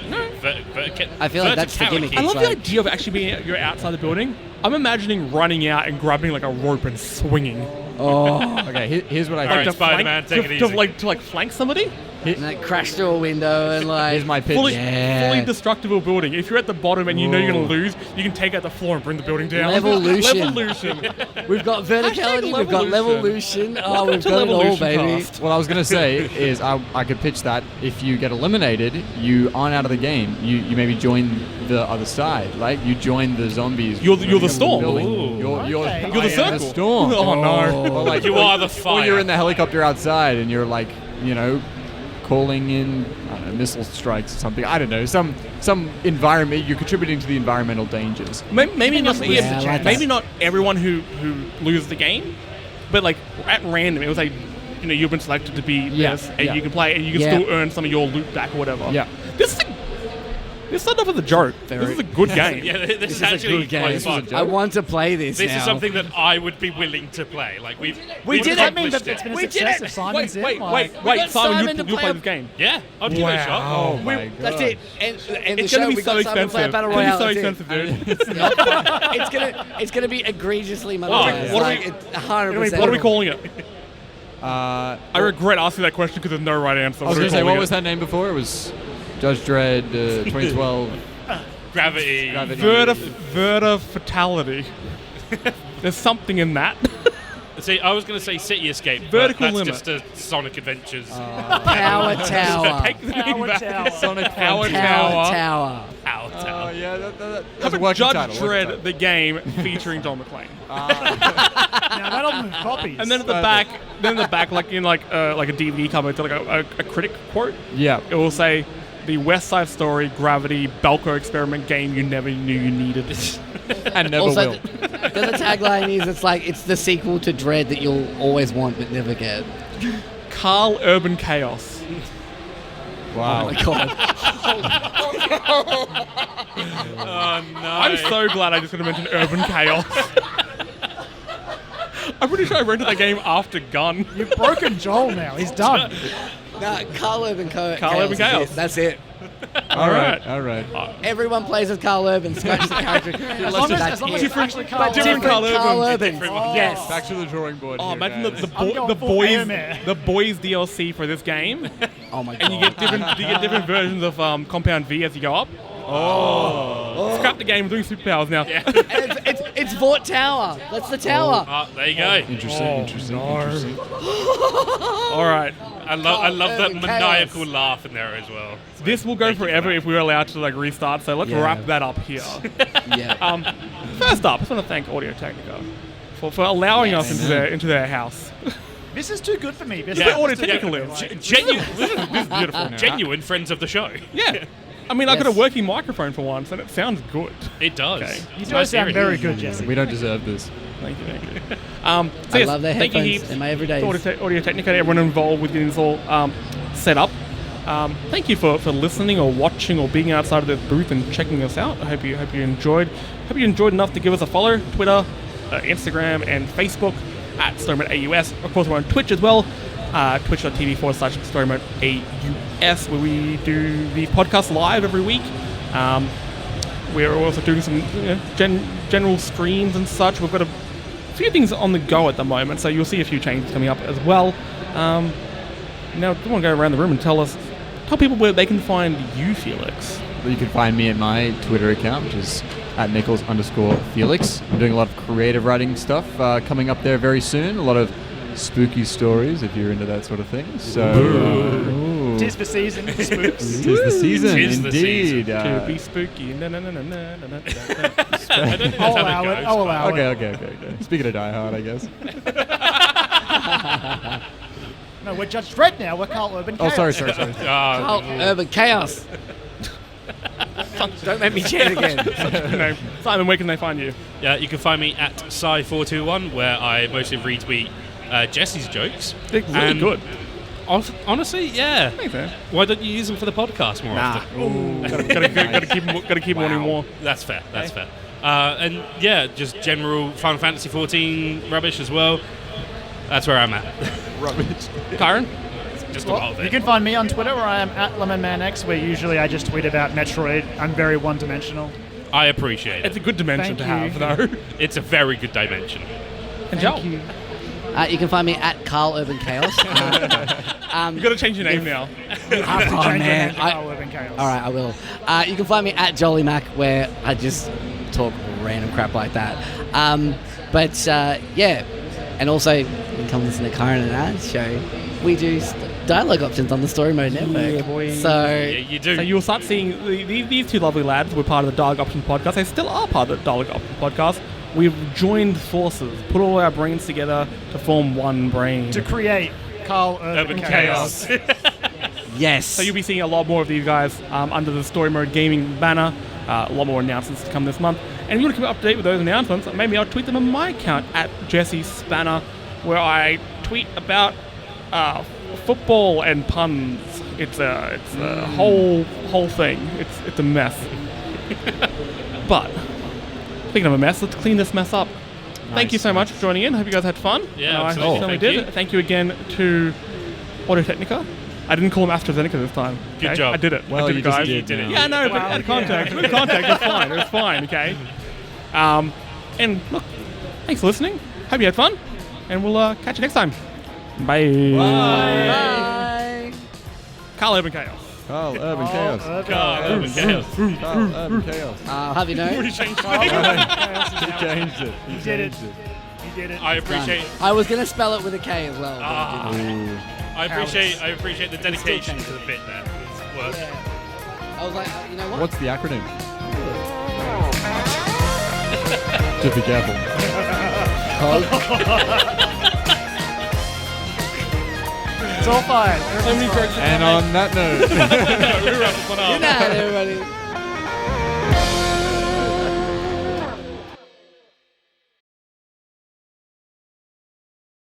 S5: I feel like that's the gimmick.
S1: I love
S5: It's
S1: the
S5: like-
S1: idea of actually being you're outside the building. I'm imagining running out and grabbing like a rope and swinging.
S5: Oh,
S2: Okay, here's what I
S3: Alright,
S2: think.
S3: Spider-Man, take it
S1: to
S3: easy.
S1: flank somebody.
S5: and like crash through a window and like.
S2: Here's my pitch.
S1: Fully
S5: Yeah.
S1: destructible building. If you're at the bottom and you know you're
S2: Whoa.
S1: gonna lose, you can take out the floor and bring the building down.
S5: Levolution.
S1: Levolution.
S5: We've got verticality.
S1: Hashtag
S5: We've got
S1: Levolution.
S5: levolution. Oh, we've
S1: to
S5: got it all,
S1: Levolution
S5: baby.
S1: Cast.
S2: What I was gonna say is I could pitch that if you get eliminated, you aren't out of the game. You maybe join the other side, right? You join the zombies.
S1: You're the
S2: moving up
S1: storm.
S2: building.
S3: Ooh.
S2: You're
S4: Okay.
S1: You're the
S2: I am
S1: circle.
S2: storm.
S1: Oh no.
S2: Or like
S3: You are the fire.
S2: Or you're in the helicopter outside and you're like, calling in I don't know, missile strikes or something. I don't know, some environment. You're contributing to the environmental dangers.
S1: Maybe not.
S4: Yeah,
S5: I like that.
S1: maybe not everyone who loses the game, but like at random, it was like you've been selected to be
S2: Yeah,
S1: this, and
S2: yeah.
S1: you can play, and you can
S5: Yeah.
S1: still earn some of your loot back or whatever.
S2: Yeah.
S1: This started off as a joke.
S5: Very-
S1: This is a good game.
S3: Yeah, this is
S5: a
S3: actually
S5: good game.
S3: quite
S5: This
S3: fun.
S2: is a
S5: I want to play this
S3: This
S5: now.
S3: is something that I would be willing to play. Like we've
S4: Does that mean
S3: accomplished
S4: that it's been a
S5: We did
S4: success
S5: it.
S4: of Simon's
S1: Wait,
S4: in? Like,
S5: got
S1: Simon,
S5: Simon to
S1: you
S5: play
S1: play
S5: a-
S1: this game.
S3: Yeah, I'd give it a shot.
S2: Oh my god.
S5: That's it. And
S1: It's
S5: the
S1: gonna
S5: show,
S1: be
S5: we
S1: so
S5: got Simon play a
S1: expensive.
S5: battle
S1: It's
S5: royale.
S1: gonna be so
S5: that's it.
S1: expensive, dude.
S5: It's gonna be egregiously
S1: What
S5: monetized.
S1: are
S5: Like,
S1: we-
S5: it's 100%.
S1: What are we calling it?
S2: I
S1: I regret asking that question because there's no right answer.
S2: was gonna say, what was that name before? It was Judge Dredd 2012.
S3: Gravity.
S1: Verta fatality. There's something in that.
S3: See, I was going to say City Escape.
S1: Vertical
S3: but
S1: limit.
S3: that's just a Sonic Adventures.
S5: Power Tower.
S1: Take the name
S4: Power
S1: back.
S4: Tower.
S2: Sonic
S1: Power
S5: Tower.
S1: Tower.
S3: Power
S2: Oh,
S3: Tower.
S2: yeah, that's
S1: How
S2: a
S1: about
S2: working
S1: Judge
S2: title.
S1: Dredd, the game featuring John McClane.
S4: Now that'll move copies.
S1: And then at the back, like in like a DVD cover, it's like a critic quote.
S2: Yeah.
S1: It will say, "The West Side Story Gravity Belko experiment game you never knew you needed."
S2: And never
S5: Also,
S2: will.
S5: the tagline is it's the sequel to Dread that you'll always want but never get.
S1: Karl Urban Chaos.
S2: Wow.
S5: Oh my god.
S3: Oh, no.
S1: I'm so glad I just going to mention Urban Chaos. I'm pretty sure I rented that game after Gun.
S4: You've broken Joel now. He's done.
S5: Nah, Karl Urban Chaos.
S1: Karl Urban
S5: is
S1: Chaos.
S5: it. That's it.
S2: All right.
S5: Everyone plays as Karl Urban. Scratch the character.
S4: As long as it's actually Karl
S1: different
S4: Urban.
S1: Karl Urban.
S5: Karl Urban.
S4: Oh.
S5: Yes.
S2: Back to the drawing board.
S1: Oh,
S2: here,
S1: imagine
S2: guys.
S4: I'm going full AMA.
S1: the boys DLC for this game,
S5: Oh my god.
S1: and you get different versions of Compound V as you go up. Oh. Scrap the game. We're doing superpowers now.
S3: Yeah.
S5: And it's Vought Tower. That's the tower.
S3: There you go.
S2: Interesting.
S1: All right.
S3: I love that
S5: Urban
S3: maniacal
S5: chaos.
S3: laugh in there as well.
S1: This will go
S3: Thank you for
S1: forever
S3: that.
S1: if we're allowed to like restart. So let's
S5: Yeah.
S1: wrap that up here.
S5: Yeah.
S1: First up, I just want to thank Audio Technica for allowing us into their house.
S4: This is too good for me. This
S1: Yeah.
S4: is
S1: Audio
S4: too
S1: Technica
S4: good.
S1: lives.
S4: Like,
S1: This is beautiful.
S3: Genuine friends of the show.
S1: Yeah. I mean, I got a
S5: Yes.
S1: working microphone for once, and it sounds good.
S3: It does.
S1: Okay.
S4: You
S3: It's
S4: do
S3: nice
S4: sound
S3: hearing
S4: very
S3: it.
S4: good, Jesse.
S2: We don't deserve this.
S1: Thank you. So
S5: I
S1: yes,
S5: love their
S1: thank you
S5: headphones
S1: heaps
S5: in my everydays.
S1: to Audio Technica, everyone involved with getting this all set up. Thank you for listening or watching or being outside of the booth and checking us out. I hope you enjoyed. Hope you enjoyed enough to give us a follow. Twitter, Instagram, and Facebook at StoryModeAUS. Of course, we're on Twitch as well. Twitch.tv/StoryModeAUS, where we do the podcast live every week. We're also doing some general streams and such. We've got a few things on the go at the moment, so you'll see a few changes coming up as well. Now, I want to go around the room and tell people where they can find you, Felix.
S2: You can find me at my Twitter account, which is at Nichols_Felix. I'm doing a lot of creative writing stuff coming up there very soon. A lot of spooky stories, if you're into that sort of thing. So,
S4: Tis the season for spooks.
S2: Tis the season,
S3: Tis the
S2: indeed.
S1: To be spooky.
S3: I don't think that's
S4: I'll
S3: how
S4: allow
S3: it
S4: it.
S3: goes.
S4: I'll allow it.
S2: Okay. Speaking of Die Hard, I guess.
S4: No, we're Judge Dredd now. We're Karl Urban.
S2: Oh,
S4: Chaos.
S2: sorry.
S5: Karl Urban Chaos. Don't make me chant again.
S1: Simon, where can they find you?
S3: Yeah, you can find me at Sci421, where I mostly retweet Jesse's jokes.
S1: They're really
S3: And
S1: good.
S3: Honestly, yeah.
S1: Thanks, man.
S3: Why don't you use them for the podcast more often?
S1: Gotta keep wanting more.
S3: That's fair. That's fair. And yeah, just general Final Fantasy 14 rubbish as well. That's where I'm at.
S2: Rubbish.
S1: Kyran?
S3: Just a lot of
S4: You
S3: it.
S4: can find me on Twitter where I am at LemonManX, where usually I just tweet about Metroid. I'm very one-dimensional.
S3: I appreciate
S1: It's
S3: it.
S1: a good dimension
S4: Thank
S1: to
S4: you.
S1: have, though.
S3: It's a very good dimension.
S1: And Joel,
S4: Thank you.
S5: You can find me at Karl Urban Chaos.
S1: you got to change your name now.
S4: You have to
S5: Oh,
S4: change your
S5: man.
S4: name to Karl Urban Chaos.
S5: All right, I will. You can find me at Jolly Mac, where I just talk random crap like that. Yeah, and also you can come listen to Kyran and I's show. We do dialogue options on the Story Mode Network.
S1: Yeah, boy.
S5: So
S3: Yeah, you do.
S1: So you'll start seeing these two lovely lads were part of the Dialogue Options podcast. They still are part of the Dialogue Options podcast. We've joined forces, put all our brains together to form one brain.
S4: To create Karl Urban Chaos.
S5: yes.
S1: So you'll be seeing a lot more of these guys under the Story Mode Gaming banner. A lot more announcements to come this month. And if you want to keep up to date with those announcements, maybe I'll tweet them on my account at Jesse Spanner, where I tweet about football and puns. It's a whole thing. It's a mess. But speaking of a mess, let's clean this mess up. Thank you so much for joining in. Hope you guys had fun.
S3: Yeah,
S1: I
S3: absolutely.
S1: certainly
S3: Thank
S1: did.
S3: you.
S1: Thank you again to Audio Technica. I didn't call them AstraZeneca this time.
S3: Good
S1: okay?
S3: job.
S1: I did it.
S2: Well,
S1: I did
S2: you
S1: it,
S2: just
S1: guys.
S2: did
S3: did it.
S2: now.
S1: Yeah, no, but out of context. With context, it's fine. It's fine, okay? And look, thanks for listening. Hope you had fun. And we'll catch you next time. Bye.
S5: Bye.
S1: Karl Urban Chaos.
S2: Carl, Urban Chaos.
S3: Karl, Urban Chaos.
S2: Carl, Urban Chaos.
S5: Have you know?
S3: Already changed the
S2: He
S3: name.
S2: changed it.
S4: He did it. He did it.
S3: I appreciate.
S5: I was gonna spell it with a K as well. but
S3: Ah.
S5: I didn't.
S3: I appreciate the dedication to the bit there. It's worth.
S5: I was like, you know what?
S2: What's the acronym? Just be careful.
S4: It's all fine.
S1: So many jokes.
S2: And on that note,
S3: We wrap this one up.
S5: Good night, everybody.